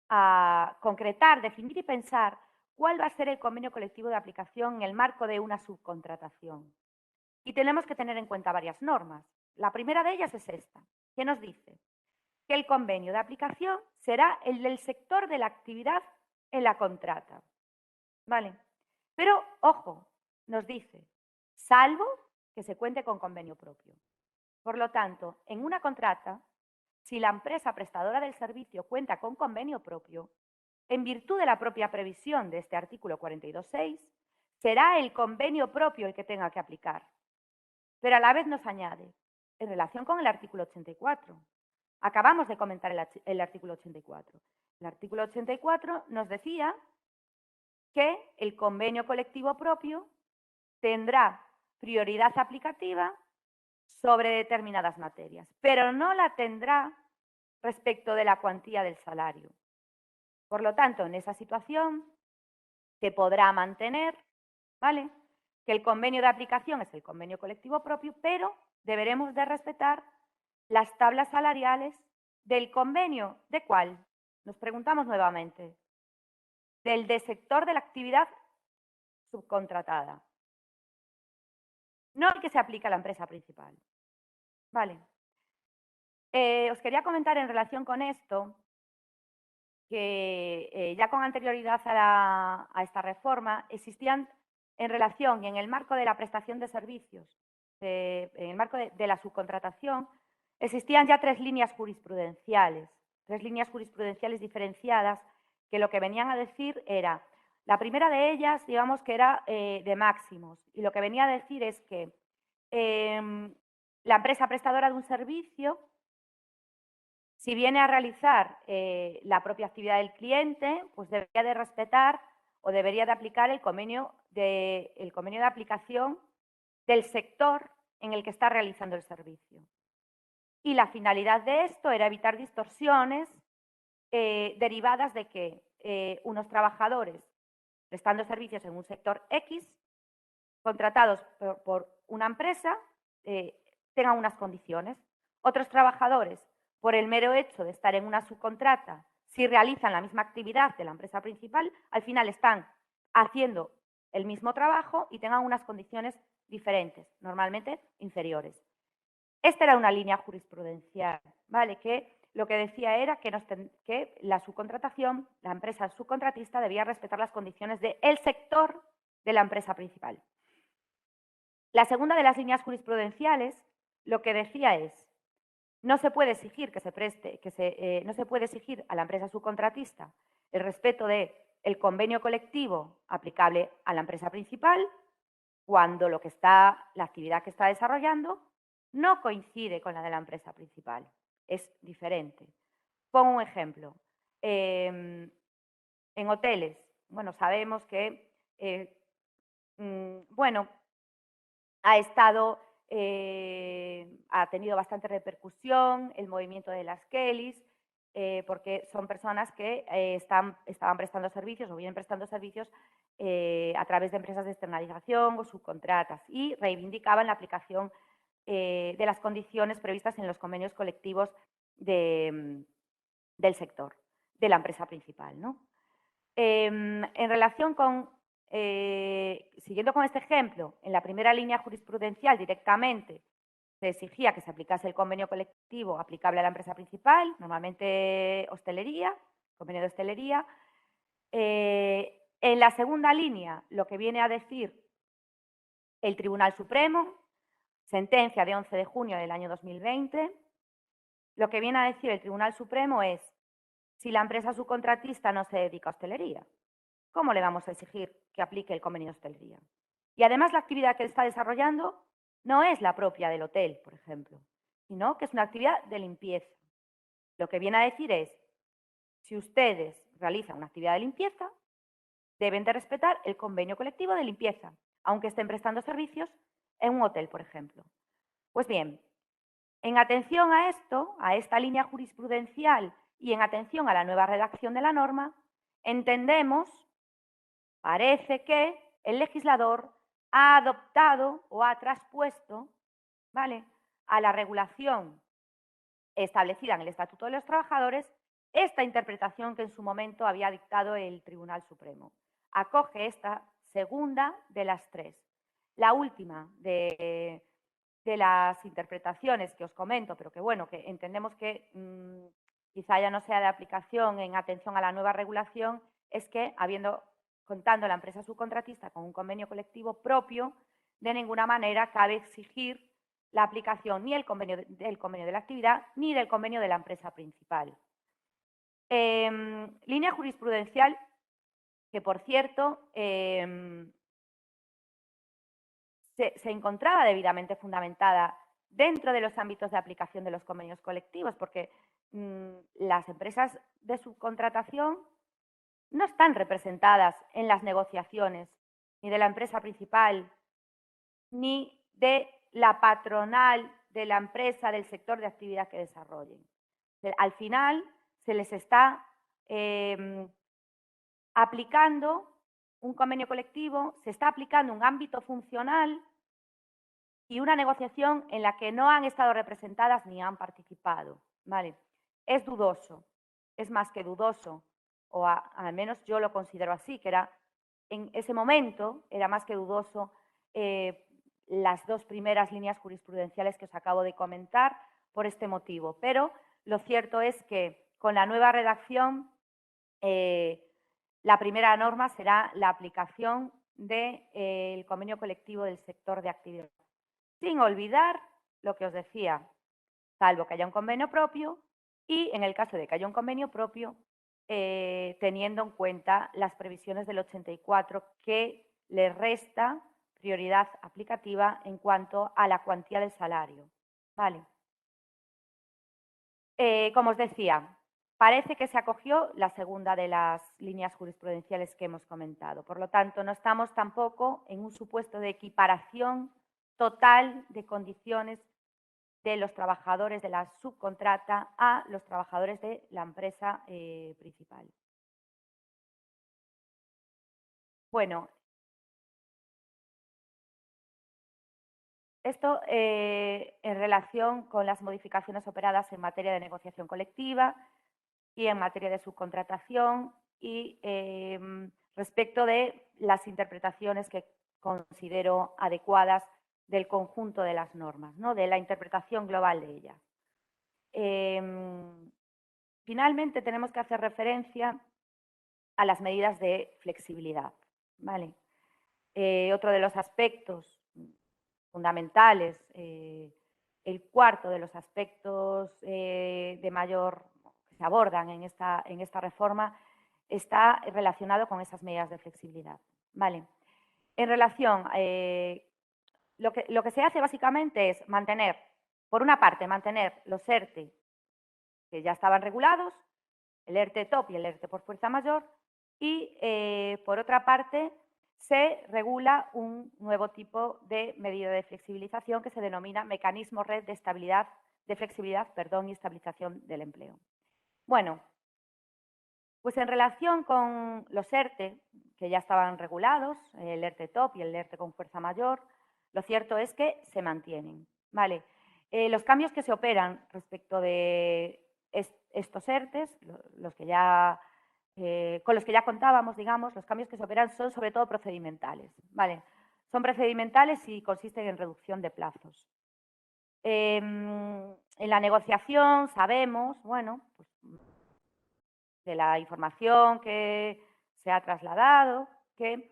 a concretar, definir y pensar cuál va a ser el convenio colectivo de aplicación en el marco de una subcontratación. Y tenemos que tener en cuenta varias normas. La primera de ellas es esta, que nos dice que el convenio de aplicación será el del sector de la actividad en la contrata. ¿Vale? Pero, ojo, nos dice, salvo que se cuente con convenio propio. Por lo tanto, en una contrata, si la empresa prestadora del servicio cuenta con convenio propio, en virtud de la propia previsión de este artículo 42.6, será el convenio propio el que tenga que aplicar. Pero a la vez nos añade, en relación con el artículo 84, acabamos de comentar el artículo 84. El artículo 84 nos decía que el convenio colectivo propio tendrá prioridad aplicativa sobre determinadas materias, pero no la tendrá respecto de la cuantía del salario. Por lo tanto, en esa situación se podrá mantener, ¿vale?, que el convenio de aplicación es el convenio colectivo propio, pero deberemos de respetar las tablas salariales del convenio. ¿De cuál? Nos preguntamos nuevamente. Del de sector de la actividad subcontratada. No el que se aplica a la empresa principal. Vale. Os quería comentar en relación con esto que ya con anterioridad a esta reforma existían en relación y en el marco de la prestación de servicios, en el marco de la subcontratación, existían ya tres líneas jurisprudenciales diferenciadas que lo que venían a decir era, la primera de ellas, digamos que era de máximos, y lo que venía a decir es que la empresa prestadora de un servicio, si viene a realizar la propia actividad del cliente, pues debería de respetar o debería de aplicar el convenio de aplicación del sector en el que está realizando el servicio. Y la finalidad de esto era evitar distorsiones derivadas de que unos trabajadores prestando servicios en un sector X, contratados por una empresa, tengan unas condiciones. Otros trabajadores, por el mero hecho de estar en una subcontrata, si realizan la misma actividad de la empresa principal, al final están haciendo el mismo trabajo y tengan unas condiciones diferentes, normalmente inferiores. Esta era una línea jurisprudencial, ¿vale? Que lo que decía era que la subcontratación, la empresa subcontratista debía respetar las condiciones del sector de la empresa principal. La segunda de las líneas jurisprudenciales lo que decía es: no se puede exigir no se puede exigir a la empresa subcontratista el respeto del convenio colectivo aplicable a la empresa principal cuando la actividad que está desarrollando no coincide con la de la empresa principal, es diferente. Pongo un ejemplo. En hoteles, bueno, sabemos que, ha tenido bastante repercusión el movimiento de las Kellys, porque son personas que estaban prestando servicios o vienen prestando servicios a través de empresas de externalización o subcontratas y reivindicaban la aplicación de las condiciones previstas en los convenios colectivos del sector, de la empresa principal, ¿no? En relación con, siguiendo con este ejemplo, en la primera línea jurisprudencial directamente se exigía que se aplicase el convenio colectivo aplicable a la empresa principal, normalmente hostelería, convenio de hostelería. En la segunda línea, lo que viene a decir el Tribunal Supremo, sentencia de 11 de junio del año 2020, lo que viene a decir el Tribunal Supremo es: si la empresa subcontratista no se dedica a hostelería, ¿cómo le vamos a exigir que aplique el convenio de hostelería? Y además la actividad que está desarrollando no es la propia del hotel, por ejemplo, sino que es una actividad de limpieza. Lo que viene a decir es: si ustedes realizan una actividad de limpieza, deben de respetar el convenio colectivo de limpieza, aunque estén prestando servicios en un hotel, por ejemplo. Pues bien, en atención a esto, a esta línea jurisprudencial y en atención a la nueva redacción de la norma, entendemos, parece que el legislador ha adoptado o ha traspuesto, ¿vale?, a la regulación establecida en el Estatuto de los Trabajadores esta interpretación que en su momento había dictado el Tribunal Supremo. Acoge esta segunda de las tres. La última de las interpretaciones que os comento, pero que bueno, que entendemos que quizá ya no sea de aplicación en atención a la nueva regulación, es que contando la empresa subcontratista con un convenio colectivo propio, de ninguna manera cabe exigir la aplicación ni del convenio de la actividad ni del convenio de la empresa principal. Línea jurisprudencial que, por cierto, se encontraba debidamente fundamentada dentro de los ámbitos de aplicación de los convenios colectivos, porque las empresas de subcontratación no están representadas en las negociaciones ni de la empresa principal ni de la patronal de la empresa del sector de actividad que desarrollen. Al final se les está aplicando un convenio colectivo, se está aplicando un ámbito funcional y una negociación en la que no han estado representadas ni han participado, ¿vale? Es dudoso, es más que dudoso, o al menos yo lo considero así, que en ese momento era más que dudoso las dos primeras líneas jurisprudenciales que os acabo de comentar por este motivo. Pero lo cierto es que con la nueva redacción la primera norma será la aplicación del convenio colectivo del sector de actividad. Sin olvidar lo que os decía, salvo que haya un convenio propio y en el caso de que haya un convenio propio, teniendo en cuenta las previsiones del 84 que le resta prioridad aplicativa en cuanto a la cuantía del salario. ¿Vale? Como os decía, parece que se acogió la segunda de las líneas jurisprudenciales que hemos comentado. Por lo tanto, no estamos tampoco en un supuesto de equiparación total de condiciones de los trabajadores de la subcontrata a los trabajadores de la empresa principal. Bueno, esto en relación con las modificaciones operadas en materia de negociación colectiva y en materia de subcontratación y respecto de las interpretaciones que considero adecuadas del conjunto de las normas, ¿no? De la interpretación global de ellas. Finalmente, tenemos que hacer referencia a las medidas de flexibilidad, ¿vale? Otro de los aspectos fundamentales, el cuarto de los aspectos de mayor que se abordan en esta reforma está relacionado con esas medidas de flexibilidad, ¿vale? En relación, lo que se hace básicamente es mantener, por una parte, mantener los ERTE que ya estaban regulados, el ERTE top y el ERTE por fuerza mayor, y por otra parte se regula un nuevo tipo de medida de flexibilización que se denomina mecanismo red de flexibilidad y estabilización del empleo. Bueno, pues en relación con los ERTE, que ya estaban regulados, el ERTE top y el ERTE con fuerza mayor, lo cierto es que se mantienen, ¿vale? Los cambios que se operan respecto de estos ERTEs, los que ya, con los que ya contábamos, digamos, los cambios que se operan son sobre todo procedimentales, ¿vale? Son procedimentales y consisten en reducción de plazos. En la negociación sabemos, bueno, pues, de la información que se ha trasladado, que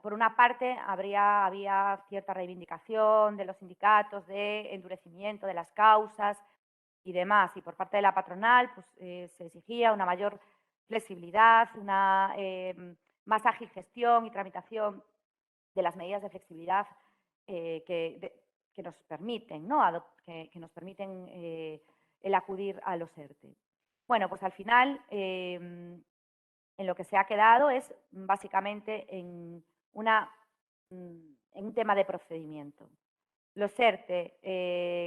por una parte había cierta reivindicación de los sindicatos de endurecimiento de las causas y demás, y por parte de la patronal pues, se exigía una mayor flexibilidad, una más ágil gestión y tramitación de las medidas de flexibilidad que nos permiten, ¿no? que nos permiten el acudir a los ERTE. Bueno, pues al final en lo que se ha quedado es básicamente en un tema de procedimiento. Los ERTE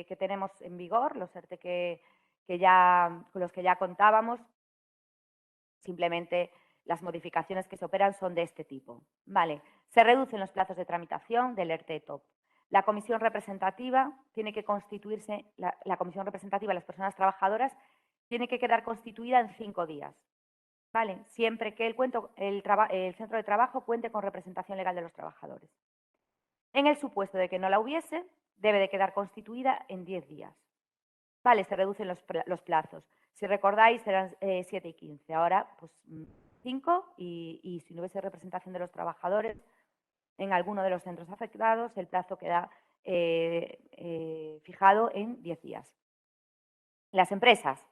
que tenemos en vigor, los ERTE con los que ya contábamos, simplemente las modificaciones que se operan son de este tipo. Vale. Se reducen los plazos de tramitación del ERTE top. La comisión representativa tiene que constituirse, la comisión representativa de las personas trabajadoras tiene que quedar constituida en 5 días. ¿Vale? Siempre que el centro de trabajo cuente con representación legal de los trabajadores. En el supuesto de que no la hubiese, debe de quedar constituida en 10 días. Vale, se reducen los plazos. Si recordáis, eran 7 y 15. Ahora, pues 5 y si no hubiese representación de los trabajadores en alguno de los centros afectados, el plazo queda fijado en 10 días. Las empresas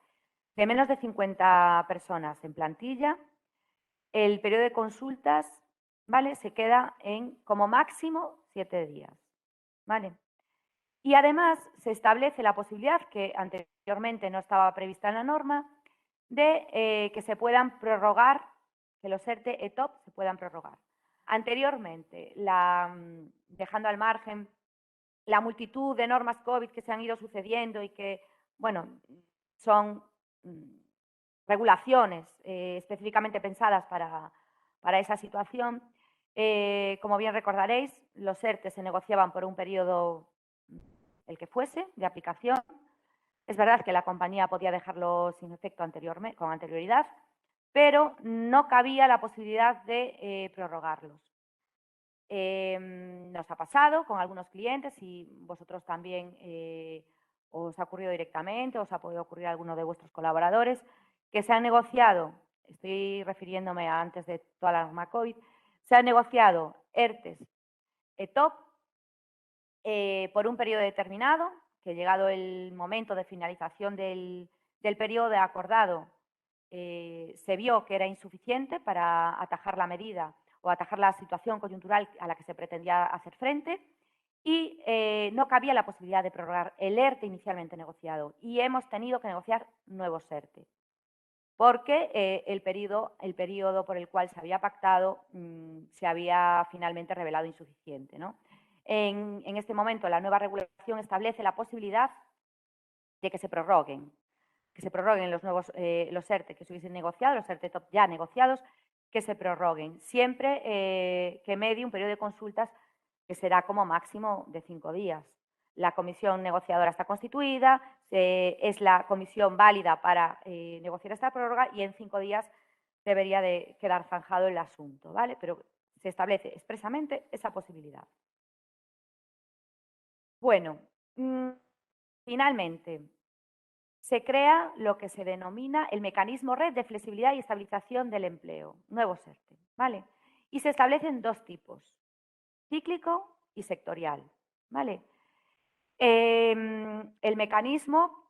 de menos de 50 personas en plantilla, el periodo de consultas, ¿vale? Se queda en, como máximo, 7 días, ¿vale? Y además se establece la posibilidad, que anteriormente no estaba prevista en la norma, de que se puedan prorrogar, que los ERTE ETOP se puedan prorrogar. Anteriormente, dejando al margen la multitud de normas COVID que se han ido sucediendo y que, bueno, son regulaciones específicamente pensadas para esa situación. Como bien recordaréis, los ERTE se negociaban por un periodo, el que fuese, de aplicación. Es verdad que la compañía podía dejarlo sin efecto con anterioridad, pero no cabía la posibilidad de prorrogarlos. Nos ha pasado con algunos clientes y vosotros también os ha ocurrido directamente, os ha podido ocurrir a alguno de vuestros colaboradores, que se han negociado, estoy refiriéndome a antes de toda la norma COVID, se han negociado ERTES ETOP por un periodo determinado, que llegado el momento de finalización del periodo acordado, se vio que era insuficiente para atajar la medida o atajar la situación coyuntural a la que se pretendía hacer frente y no cabía la posibilidad de prorrogar el ERTE inicialmente negociado y hemos tenido que negociar nuevos ERTE porque el periodo por el cual se había pactado se había finalmente revelado insuficiente, ¿no? En este momento, la nueva regulación establece la posibilidad de que se prorroguen los ERTE que se hubiesen negociado, los ERTE top ya negociados, que se prorroguen, siempre que medie un periodo de consultas que será como máximo de 5 días. La comisión negociadora está constituida, es la comisión válida para negociar esta prórroga y en 5 días debería de quedar zanjado el asunto, ¿vale? Pero se establece expresamente esa posibilidad. Bueno, finalmente, se crea lo que se denomina el mecanismo red de flexibilidad y estabilización del empleo, nuevo SERTE, ¿vale? Y se establecen dos tipos, cíclico y sectorial, ¿vale? El mecanismo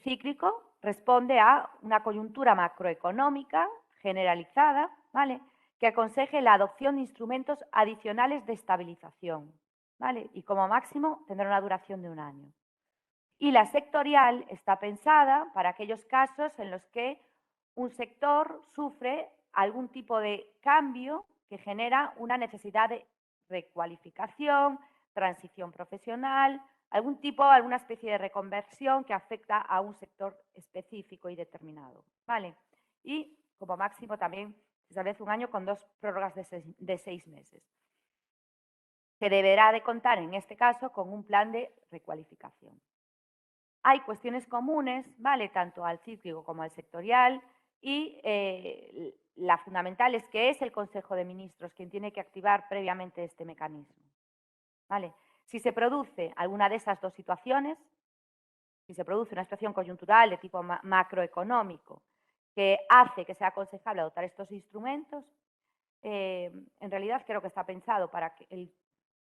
cíclico responde a una coyuntura macroeconómica generalizada, ¿vale?, que aconseje la adopción de instrumentos adicionales de estabilización, ¿vale?, y como máximo tendrá una duración de 1 año. Y la sectorial está pensada para aquellos casos en los que un sector sufre algún tipo de cambio que genera una necesidad de recualificación, transición profesional, alguna especie de reconversión que afecta a un sector específico y determinado, ¿vale? Y como máximo también se establece 1 año con 2 prórrogas de 6 meses. Se deberá de contar en este caso con un plan de recualificación. Hay cuestiones comunes, ¿vale?, tanto al cíclico como al sectorial, y la fundamental es que es el Consejo de Ministros quien tiene que activar previamente este mecanismo, ¿vale? Si se produce alguna de esas dos situaciones, si se produce una situación coyuntural de tipo macroeconómico que hace que sea aconsejable adoptar estos instrumentos, en realidad creo que está pensado para que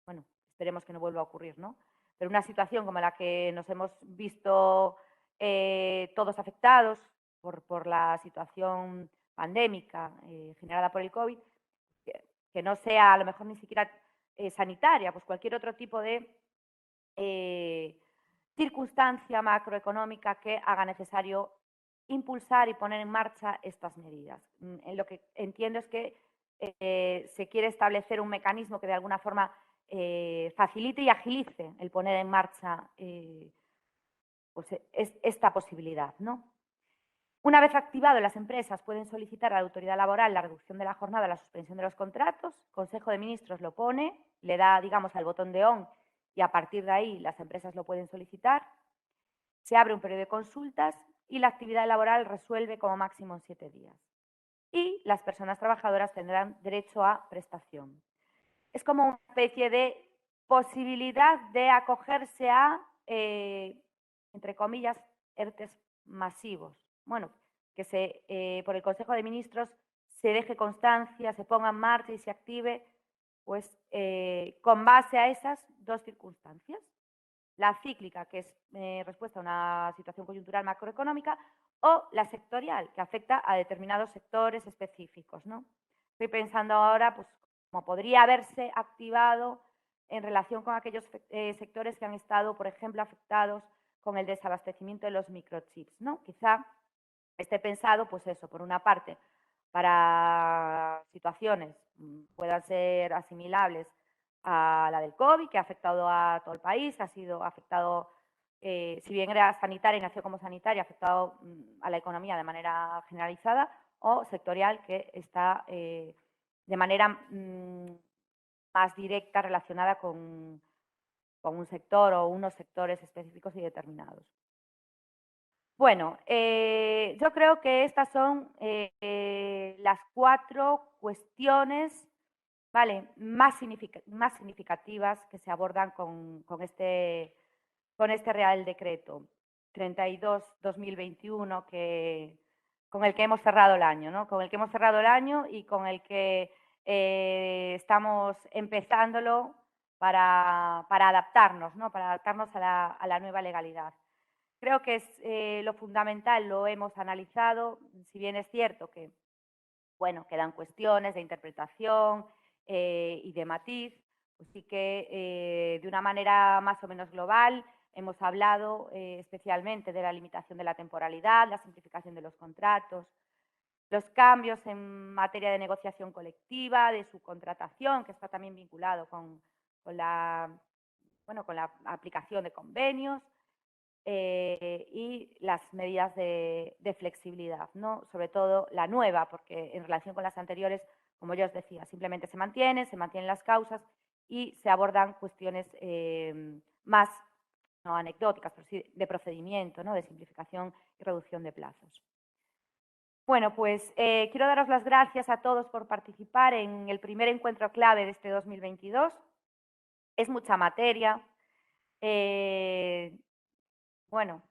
bueno, esperemos que no vuelva a ocurrir, ¿no?, pero una situación como la que nos hemos visto todos afectados por la situación pandémica generada por el COVID, que no sea a lo mejor ni siquiera sanitaria, pues cualquier otro tipo de circunstancia macroeconómica que haga necesario impulsar y poner en marcha estas medidas. Lo que entiendo es que se quiere establecer un mecanismo que de alguna forma facilite y agilice el poner en marcha pues esta posibilidad, ¿no? Una vez activado, las empresas pueden solicitar a la autoridad laboral la reducción de la jornada, la suspensión de los contratos. El Consejo de Ministros lo pone, le da, digamos, al botón de on y a partir de ahí las empresas lo pueden solicitar. Se abre un periodo de consultas y la actividad laboral resuelve como máximo en 7 días. Y las personas trabajadoras tendrán derecho a prestación. Es como una especie de posibilidad de acogerse a, entre comillas, ERTEs masivos. Bueno, que por el Consejo de Ministros se deje constancia, se ponga en marcha y se active, pues con base a esas dos circunstancias. La cíclica, que es respuesta a una situación coyuntural macroeconómica, o la sectorial, que afecta a determinados sectores específicos, ¿no? Estoy pensando ahora, pues, cómo podría haberse activado en relación con aquellos sectores que han estado, por ejemplo, afectados con el desabastecimiento de los microchips, ¿no? Quizá esté pensado, pues eso, por una parte, para situaciones puedan ser asimilables a la del COVID, que ha afectado a todo el país, ha sido afectado, si bien era sanitaria y nació como sanitaria, ha afectado a la economía de manera generalizada, o sectorial, que está de manera más directa relacionada con un sector o unos sectores específicos y determinados. Bueno, yo creo que estas son las 4 cuestiones, ¿vale?, más significativas que se abordan con este Real Decreto 32/2021 con el que hemos cerrado el año, ¿no?, con el que hemos cerrado el año y con el que estamos empezándolo para adaptarnos, ¿no?, para adaptarnos a la nueva legalidad. Creo que es lo fundamental, lo hemos analizado, si bien es cierto que, bueno, quedan cuestiones de interpretación y de matiz, pues sí que de una manera más o menos global hemos hablado especialmente de la limitación de la temporalidad, la simplificación de los contratos, los cambios en materia de negociación colectiva, de subcontratación, que está también vinculado con la aplicación de convenios, y las medidas de flexibilidad, ¿no?, sobre todo la nueva, porque en relación con las anteriores, como ya os decía, simplemente se mantienen las causas y se abordan cuestiones más, no anecdóticas, pero sí de procedimiento, ¿no?, de simplificación y reducción de plazos. Bueno, pues quiero daros las gracias a todos por participar en el primer encuentro clave de este 2022. Es mucha materia. Bueno,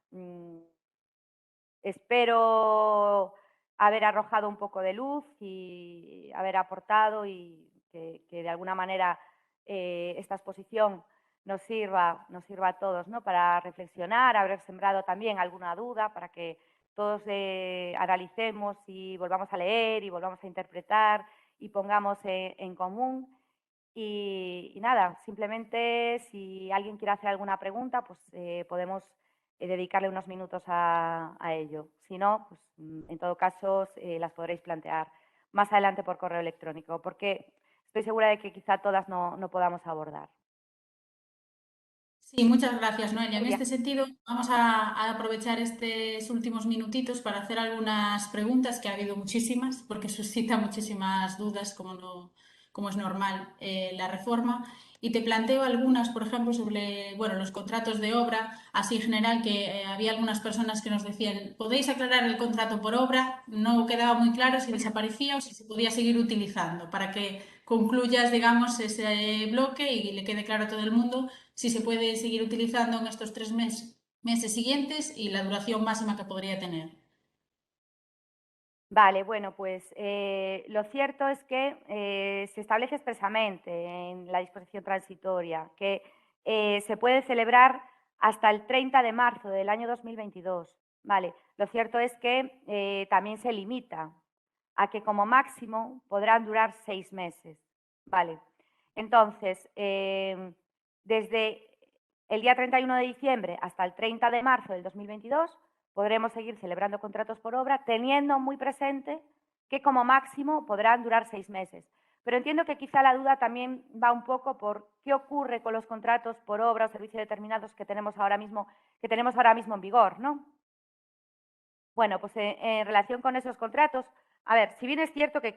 espero haber arrojado un poco de luz y haber aportado y que de alguna manera esta exposición nos sirva a todos, ¿no? Para reflexionar, haber sembrado también alguna duda para que todos analicemos y volvamos a leer y volvamos a interpretar y pongamos en común. Y nada, simplemente si alguien quiere hacer alguna pregunta, pues podemos dedicarle unos minutos a ello. Si no, pues en todo caso las podréis plantear más adelante por correo electrónico, porque estoy segura de que quizá todas no podamos abordar. Sí, muchas gracias, Noelia. Muy En bien. este sentido, vamos a aprovechar estos últimos minutitos para hacer algunas preguntas, que ha habido muchísimas, porque suscita muchísimas dudas, como es normal, la reforma. Y te planteo algunas, por ejemplo, sobre los contratos de obra, así en general, que había algunas personas que nos decían, ¿podéis aclarar el contrato por obra? No quedaba muy claro si desaparecía o si se podía seguir utilizando, para que concluyas, digamos, ese bloque y le quede claro a todo el mundo si se puede seguir utilizando en estos 3 meses siguientes y la duración máxima que podría tener. Vale, bueno, pues lo cierto es que se establece expresamente en la disposición transitoria que se puede celebrar hasta el 30 de marzo del año 2022. Vale, lo cierto es que también se limita a que como máximo podrán durar 6 meses. Vale, entonces, desde el día 31 de diciembre hasta el 30 de marzo del 2022 podremos seguir celebrando contratos por obra, teniendo muy presente que como máximo podrán durar 6 meses. Pero entiendo que quizá la duda también va un poco por qué ocurre con los contratos por obra o servicio determinados que tenemos ahora mismo en vigor, ¿no? Bueno, pues en relación con esos contratos, a ver, si bien es cierto que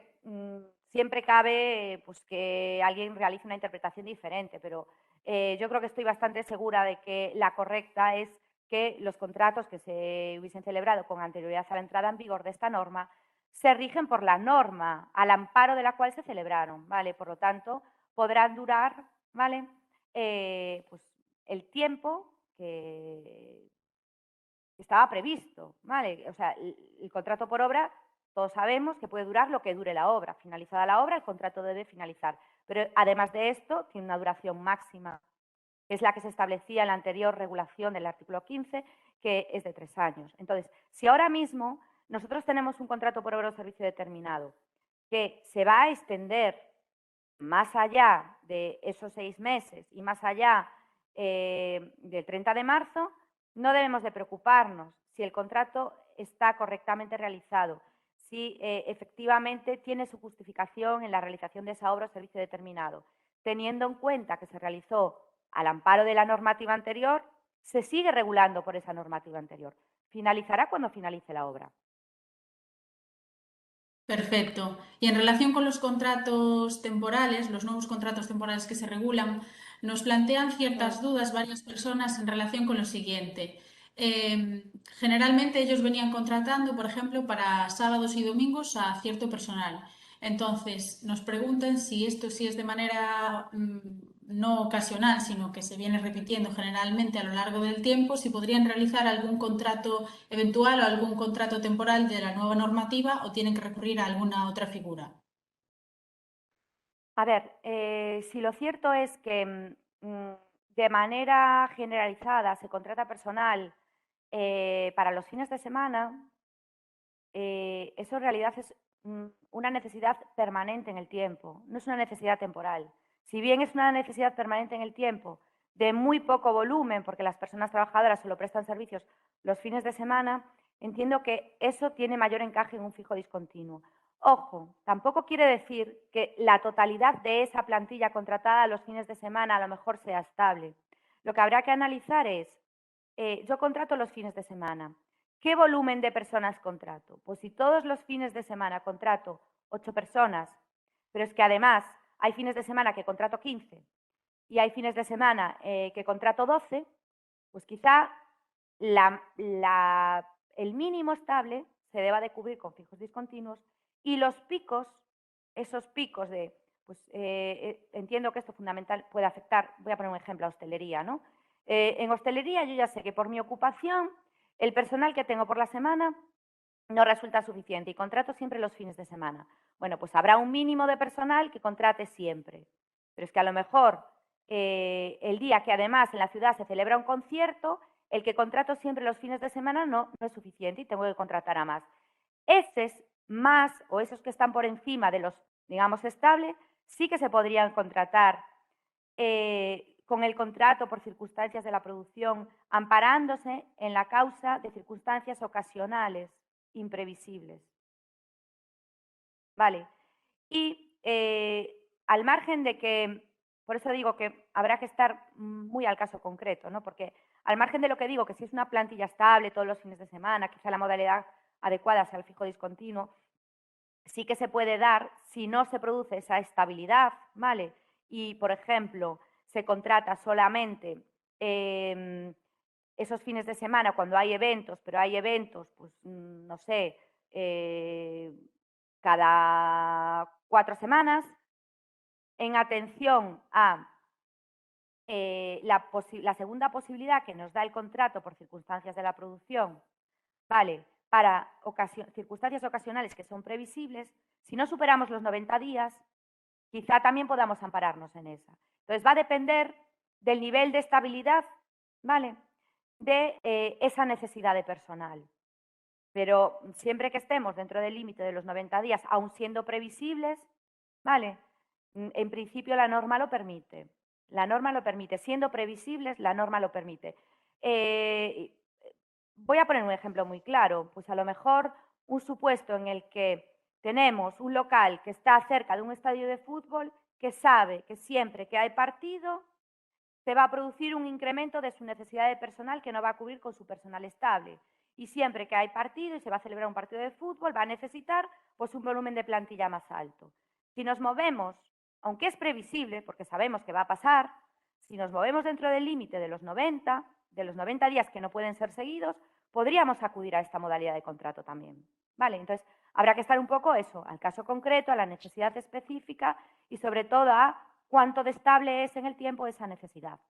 siempre cabe pues, que alguien realice una interpretación diferente, pero yo creo que estoy bastante segura de que la correcta es que los contratos que se hubiesen celebrado con anterioridad a la entrada en vigor de esta norma se rigen por la norma al amparo de la cual se celebraron, ¿vale? Por lo tanto, podrán durar, ¿vale? Pues el tiempo que estaba previsto, ¿vale? O sea, el contrato por obra, todos sabemos que puede durar lo que dure la obra. Finalizada la obra, el contrato debe finalizar. Pero además de esto, tiene una duración máxima, que es la que se establecía en la anterior regulación del artículo 15, que es de 3 años. Entonces, si ahora mismo nosotros tenemos un contrato por obra o servicio determinado que se va a extender más allá de esos 6 meses y más allá del 30 de marzo, no debemos de preocuparnos si el contrato está correctamente realizado, si efectivamente tiene su justificación en la realización de esa obra o servicio determinado. Teniendo en cuenta que se realizó al amparo de la normativa anterior, se sigue regulando por esa normativa anterior. Finalizará cuando finalice la obra. Perfecto. Y en relación con los contratos temporales, los nuevos contratos temporales que se regulan, nos plantean ciertas dudas varias personas en relación con lo siguiente. Generalmente ellos venían contratando, por ejemplo, para sábados y domingos a cierto personal. Entonces, nos preguntan si esto sí es de manera no ocasional, sino que se viene repitiendo generalmente a lo largo del tiempo, si podrían realizar algún contrato eventual o algún contrato temporal de la nueva normativa o tienen que recurrir a alguna otra figura. A ver, si lo cierto es que de manera generalizada se contrata personal para los fines de semana, eso en realidad es una necesidad permanente en el tiempo, no es una necesidad temporal. Si bien es una necesidad permanente en el tiempo, de muy poco volumen, porque las personas trabajadoras solo prestan servicios los fines de semana, entiendo que eso tiene mayor encaje en un fijo discontinuo. Ojo, tampoco quiere decir que la totalidad de esa plantilla contratada los fines de semana a lo mejor sea estable. Lo que habrá que analizar es, yo contrato los fines de semana. ¿Qué volumen de personas contrato? Pues si todos los fines de semana contrato 8 personas, pero es que además hay fines de semana que contrato 15 y hay fines de semana que contrato 12, pues quizá el mínimo estable se deba de cubrir con fijos discontinuos y los picos, esos picos de, pues entiendo que esto fundamental puede afectar, voy a poner un ejemplo, a hostelería, ¿no? En hostelería yo ya sé que por mi ocupación el personal que tengo por la semana no resulta suficiente y contrato siempre los fines de semana. Bueno, pues habrá un mínimo de personal que contrate siempre. Pero es que a lo mejor el día que además en la ciudad se celebra un concierto, el que contrato siempre los fines de semana no es suficiente y tengo que contratar a más. Esos más o esos que están por encima de los, digamos, estables, sí que se podrían contratar con el contrato por circunstancias de la producción, amparándose en la causa de circunstancias ocasionales imprevisibles. Vale. Y al margen de que, por eso digo que habrá que estar muy al caso concreto, ¿no? Porque al margen de lo que digo, que si es una plantilla estable todos los fines de semana, quizá la modalidad adecuada sea el fijo discontinuo, sí que se puede dar si no se produce esa estabilidad, ¿vale? Y, por ejemplo, se contrata solamente esos fines de semana cuando hay eventos, pero hay eventos, pues, no sé, cada 4 semanas, en atención a la segunda posibilidad que nos da el contrato por circunstancias de la producción, ¿vale? Para circunstancias ocasionales que son previsibles, si no superamos los 90 días, quizá también podamos ampararnos en esa. Entonces, va a depender del nivel de estabilidad, ¿vale? De esa necesidad de personal. Pero siempre que estemos dentro del límite de los 90 días, aun siendo previsibles, ¿vale? En principio la norma lo permite. La norma lo permite. Siendo previsibles, la norma lo permite. Voy a poner un ejemplo muy claro. Pues a lo mejor un supuesto en el que tenemos un local que está cerca de un estadio de fútbol que sabe que siempre que hay partido se va a producir un incremento de su necesidad de personal que no va a cubrir con su personal estable. Y siempre que hay partido y se va a celebrar un partido de fútbol, va a necesitar pues, un volumen de plantilla más alto. Si nos movemos, aunque es previsible, porque sabemos que va a pasar, si nos movemos dentro del límite de los 90 días que no pueden ser seguidos, podríamos acudir a esta modalidad de contrato también. ¿Vale? Entonces, habrá que estar un poco eso, al caso concreto, a la necesidad específica y sobre todo a cuánto de estable es en el tiempo esa necesidad.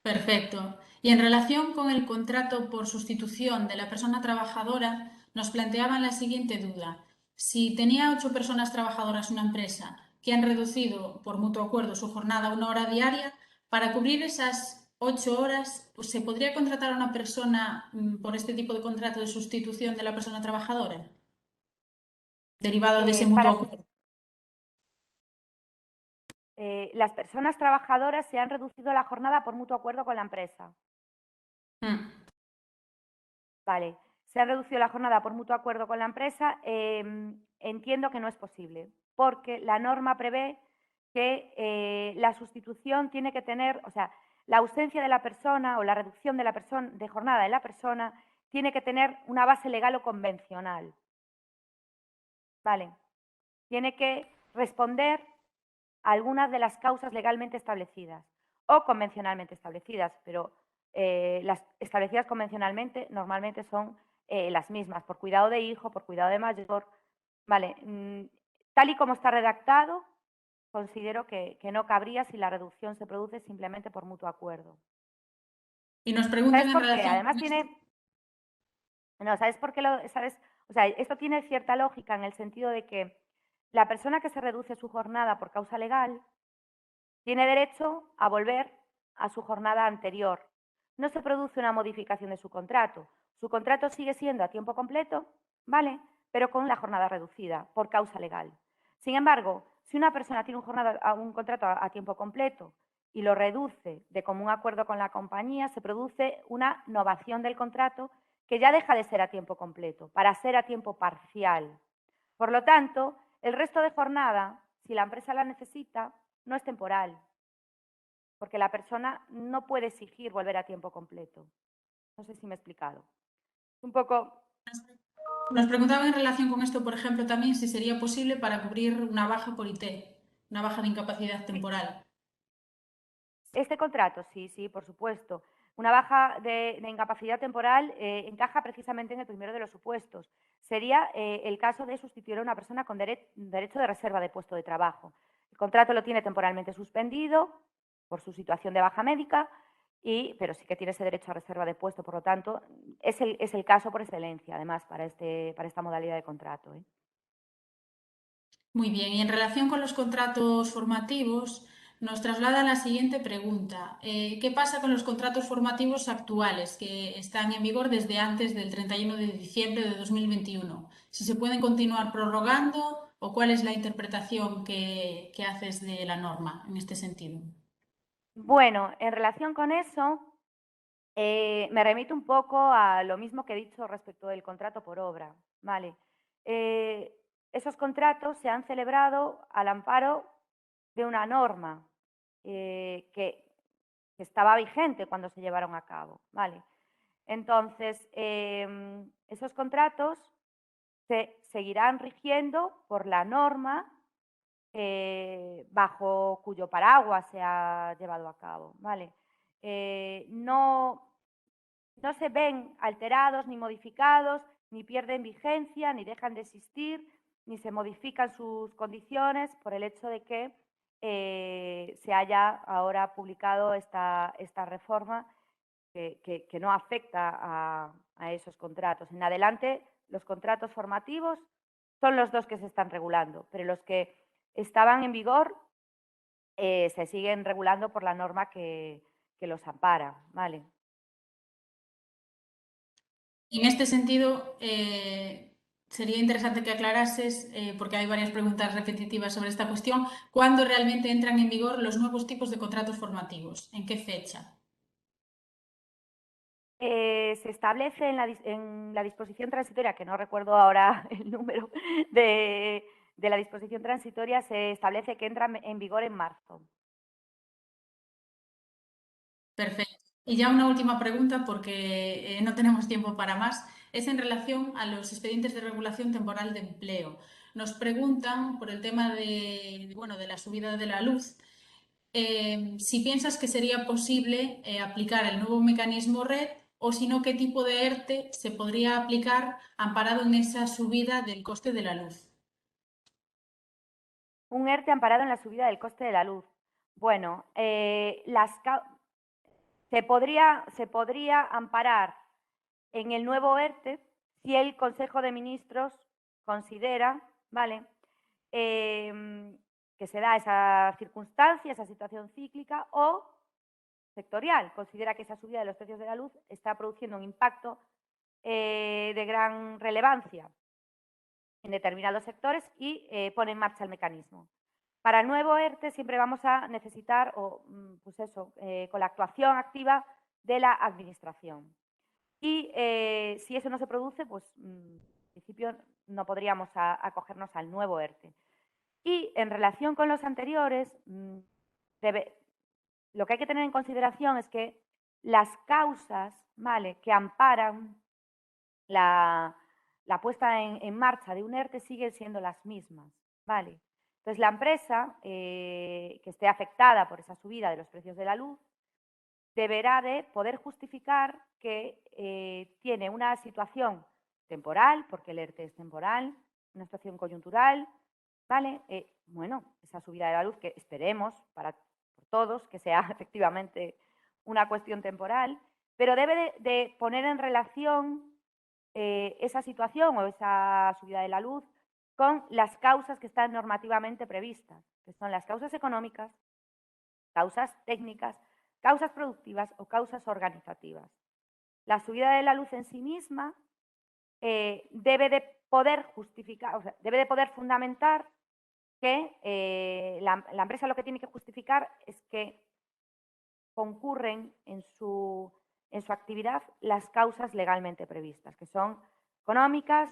Perfecto. Y en relación con el contrato por sustitución de la persona trabajadora, nos planteaban la siguiente duda. Si tenía 8 personas trabajadoras una empresa que han reducido por mutuo acuerdo su jornada a 1 hora diaria, para cubrir esas 8 horas, pues, ¿se podría contratar a una persona por este tipo de contrato de sustitución de la persona trabajadora? Derivado de ese mutuo acuerdo. Las personas trabajadoras se han reducido la jornada por mutuo acuerdo con la empresa. Vale, se ha reducido la jornada por mutuo acuerdo con la empresa. Entiendo que no es posible, porque la norma prevé que la sustitución tiene que tener, o sea, la ausencia de la persona o la reducción de la persona, de jornada de la persona, tiene que tener una base legal o convencional. Vale, tiene que responder a algunas de las causas legalmente establecidas o convencionalmente establecidas, pero las establecidas convencionalmente normalmente son las mismas, por cuidado de hijo, por cuidado de mayor. Vale, tal y como está redactado, considero que no cabría si la reducción se produce simplemente por mutuo acuerdo. Y nos preguntan ¿Sabes en por qué? relación Además con esto. tiene... No, ¿sabes por qué sabes? O sea, esto tiene cierta lógica en el sentido de que la persona que se reduce su jornada por causa legal tiene derecho a volver a su jornada anterior. No se produce una modificación de su contrato. Su contrato sigue siendo a tiempo completo, ¿vale? Pero con la jornada reducida por causa legal. Sin embargo, si una persona tiene un contrato a tiempo completo y lo reduce de común acuerdo con la compañía, se produce una novación del contrato que ya deja de ser a tiempo completo para ser a tiempo parcial. Por lo tanto, el resto de jornada, si la empresa la necesita, no es temporal, porque la persona no puede exigir volver a tiempo completo. No sé si me he explicado. Un poco... Nos preguntaban en relación con esto, por ejemplo, también si sería posible para cubrir una baja por IT, una baja de incapacidad temporal. Este contrato, sí, por supuesto. Una baja de incapacidad temporal encaja precisamente en el primero de los supuestos. Sería el caso de sustituir a una persona con derecho de reserva de puesto de trabajo. El contrato lo tiene temporalmente suspendido por su situación de baja médica, pero sí que tiene ese derecho a reserva de puesto. Por lo tanto, es el caso por excelencia, además, para esta modalidad de contrato. Muy bien, y en relación con los contratos formativos, nos traslada la siguiente pregunta. ¿Qué pasa con los contratos formativos actuales que están en vigor desde antes del 31 de diciembre de 2021? ¿Si se pueden continuar prorrogando o cuál es la interpretación que haces de la norma en este sentido? Bueno, en relación con eso, me remito un poco a lo mismo que he dicho respecto del contrato por obra. ¿Vale? Esos contratos se han celebrado al amparo de una norma que estaba vigente cuando se llevaron a cabo. ¿Vale? Entonces, esos contratos se seguirán rigiendo por la norma bajo cuyo paraguas se ha llevado a cabo. ¿Vale? No se ven alterados ni modificados, ni pierden vigencia, ni dejan de existir, ni se modifican sus condiciones por el hecho de que se haya ahora publicado esta reforma que no afecta a esos contratos. En adelante, los contratos formativos son los dos que se están regulando, pero los que estaban en vigor se siguen regulando por la norma que los ampara. ¿Vale? En este sentido, sería interesante que aclarases, porque hay varias preguntas repetitivas sobre esta cuestión, ¿cuándo realmente entran en vigor los nuevos tipos de contratos formativos? ¿En qué fecha? Se establece en la disposición transitoria, que no recuerdo ahora el número de la disposición transitoria, se establece que entra en vigor en marzo. Perfecto. Y ya una última pregunta, porque no tenemos tiempo para más, es en relación a los expedientes de regulación temporal de empleo. Nos preguntan por el tema de la subida de la luz, si piensas que sería posible aplicar el nuevo mecanismo RED o si no, qué tipo de ERTE se podría aplicar amparado en esa subida del coste de la luz. Un ERTE amparado en la subida del coste de la luz. Bueno, se podría amparar en el nuevo ERTE si el Consejo de Ministros considera, ¿vale?, que se da esa circunstancia, esa situación cíclica, o sectorial, considera que esa subida de los precios de la luz está produciendo un impacto de gran relevancia en determinados sectores y pone en marcha el mecanismo. Para el nuevo ERTE siempre vamos a necesitar, con la actuación activa de la Administración. Y si eso no se produce, pues en principio no podríamos acogernos al nuevo ERTE. Y en relación con los anteriores, lo que hay que tener en consideración es que las causas, ¿vale?, que amparan la puesta en marcha de un ERTE siguen siendo las mismas. ¿Vale? Entonces, la empresa que esté afectada por esa subida de los precios de la luz deberá de poder justificar que tiene una situación temporal, porque el ERTE es temporal, una situación coyuntural, ¿vale? Esa subida de la luz que esperemos por todos que sea efectivamente una cuestión temporal, pero debe de poner en relación esa situación o esa subida de la luz con las causas que están normativamente previstas, que son las causas económicas, causas técnicas, causas productivas o causas organizativas. La subida de la luz en sí misma debe de poder justificar, debe de poder fundamentar que la empresa lo que tiene que justificar es que concurren en su actividad las causas legalmente previstas, que son económicas,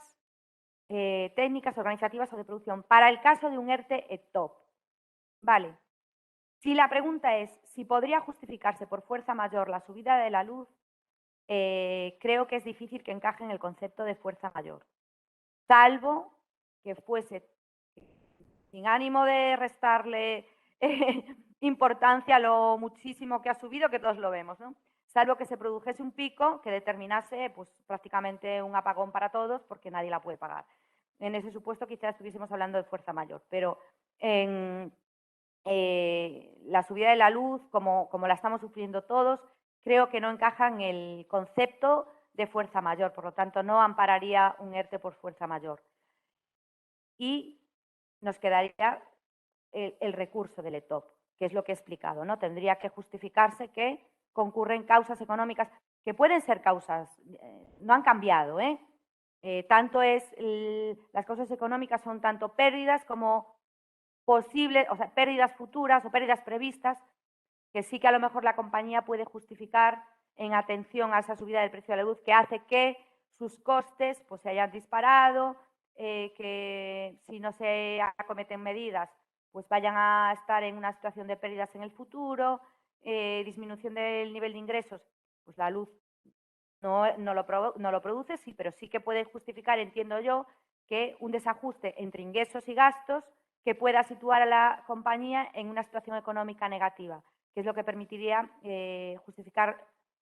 técnicas, organizativas o de producción, para el caso de un ERTE ETOP. Vale. Si la pregunta es si podría justificarse por fuerza mayor la subida de la luz, creo que es difícil que encaje en el concepto de fuerza mayor, salvo que fuese, sin ánimo de restarle importancia a lo muchísimo que ha subido, que todos lo vemos, ¿no?, salvo que se produjese un pico que determinase pues, prácticamente un apagón para todos porque nadie la puede pagar. En ese supuesto quizás estuviésemos hablando de fuerza mayor, pero en la subida de la luz, como la estamos sufriendo todos, creo que no encaja en el concepto de fuerza mayor, por lo tanto no ampararía un ERTE por fuerza mayor. Y nos quedaría el recurso del ETOP, que es lo que he explicado, ¿no? Tendría que justificarse que concurren causas económicas, que pueden ser causas, no han cambiado, las causas económicas son tanto pérdidas como posibles, o sea, pérdidas futuras o pérdidas previstas, que sí que a lo mejor la compañía puede justificar en atención a esa subida del precio de la luz, que hace que sus costes pues, se hayan disparado, que si no se acometen medidas, pues vayan a estar en una situación de pérdidas en el futuro, disminución del nivel de ingresos, pues la luz no lo produce, sí, pero sí que puede justificar, entiendo yo, que un desajuste entre ingresos y gastos que pueda situar a la compañía en una situación económica negativa, que es lo que permitiría justificar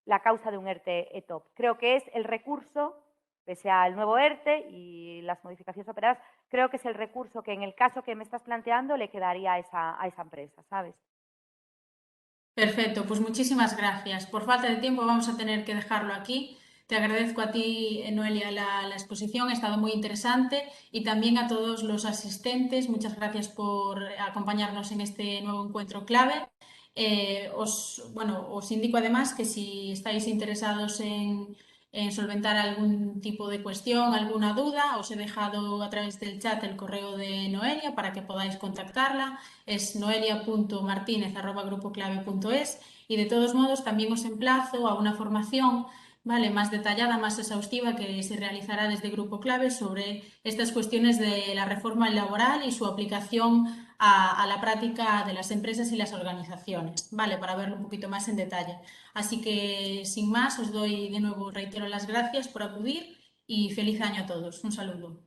la causa de un ERTE ETOP. Creo que es el recurso, pese al nuevo ERTE y las modificaciones operadas, creo que es el recurso que en el caso que me estás planteando le quedaría a esa empresa, ¿sabes? Perfecto, pues muchísimas gracias. Por falta de tiempo vamos a tener que dejarlo aquí. Te agradezco a ti, Noelia, la exposición, ha estado muy interesante, y también a todos los asistentes. Muchas gracias por acompañarnos en este nuevo encuentro clave. Os indico además que si estáis interesados en solventar algún tipo de cuestión, alguna duda, os he dejado a través del chat el correo de Noelia para que podáis contactarla. Es noelia.martinez@grupoclave.es, y de todos modos también os emplazo a una formación, ¿vale?, más detallada, más exhaustiva, que se realizará desde Grupo Clave sobre estas cuestiones de la reforma laboral y su aplicación a la práctica de las empresas y las organizaciones, ¿vale?, para verlo un poquito más en detalle. Así que, sin más, os doy de nuevo, reitero las gracias por acudir y feliz año a todos. Un saludo.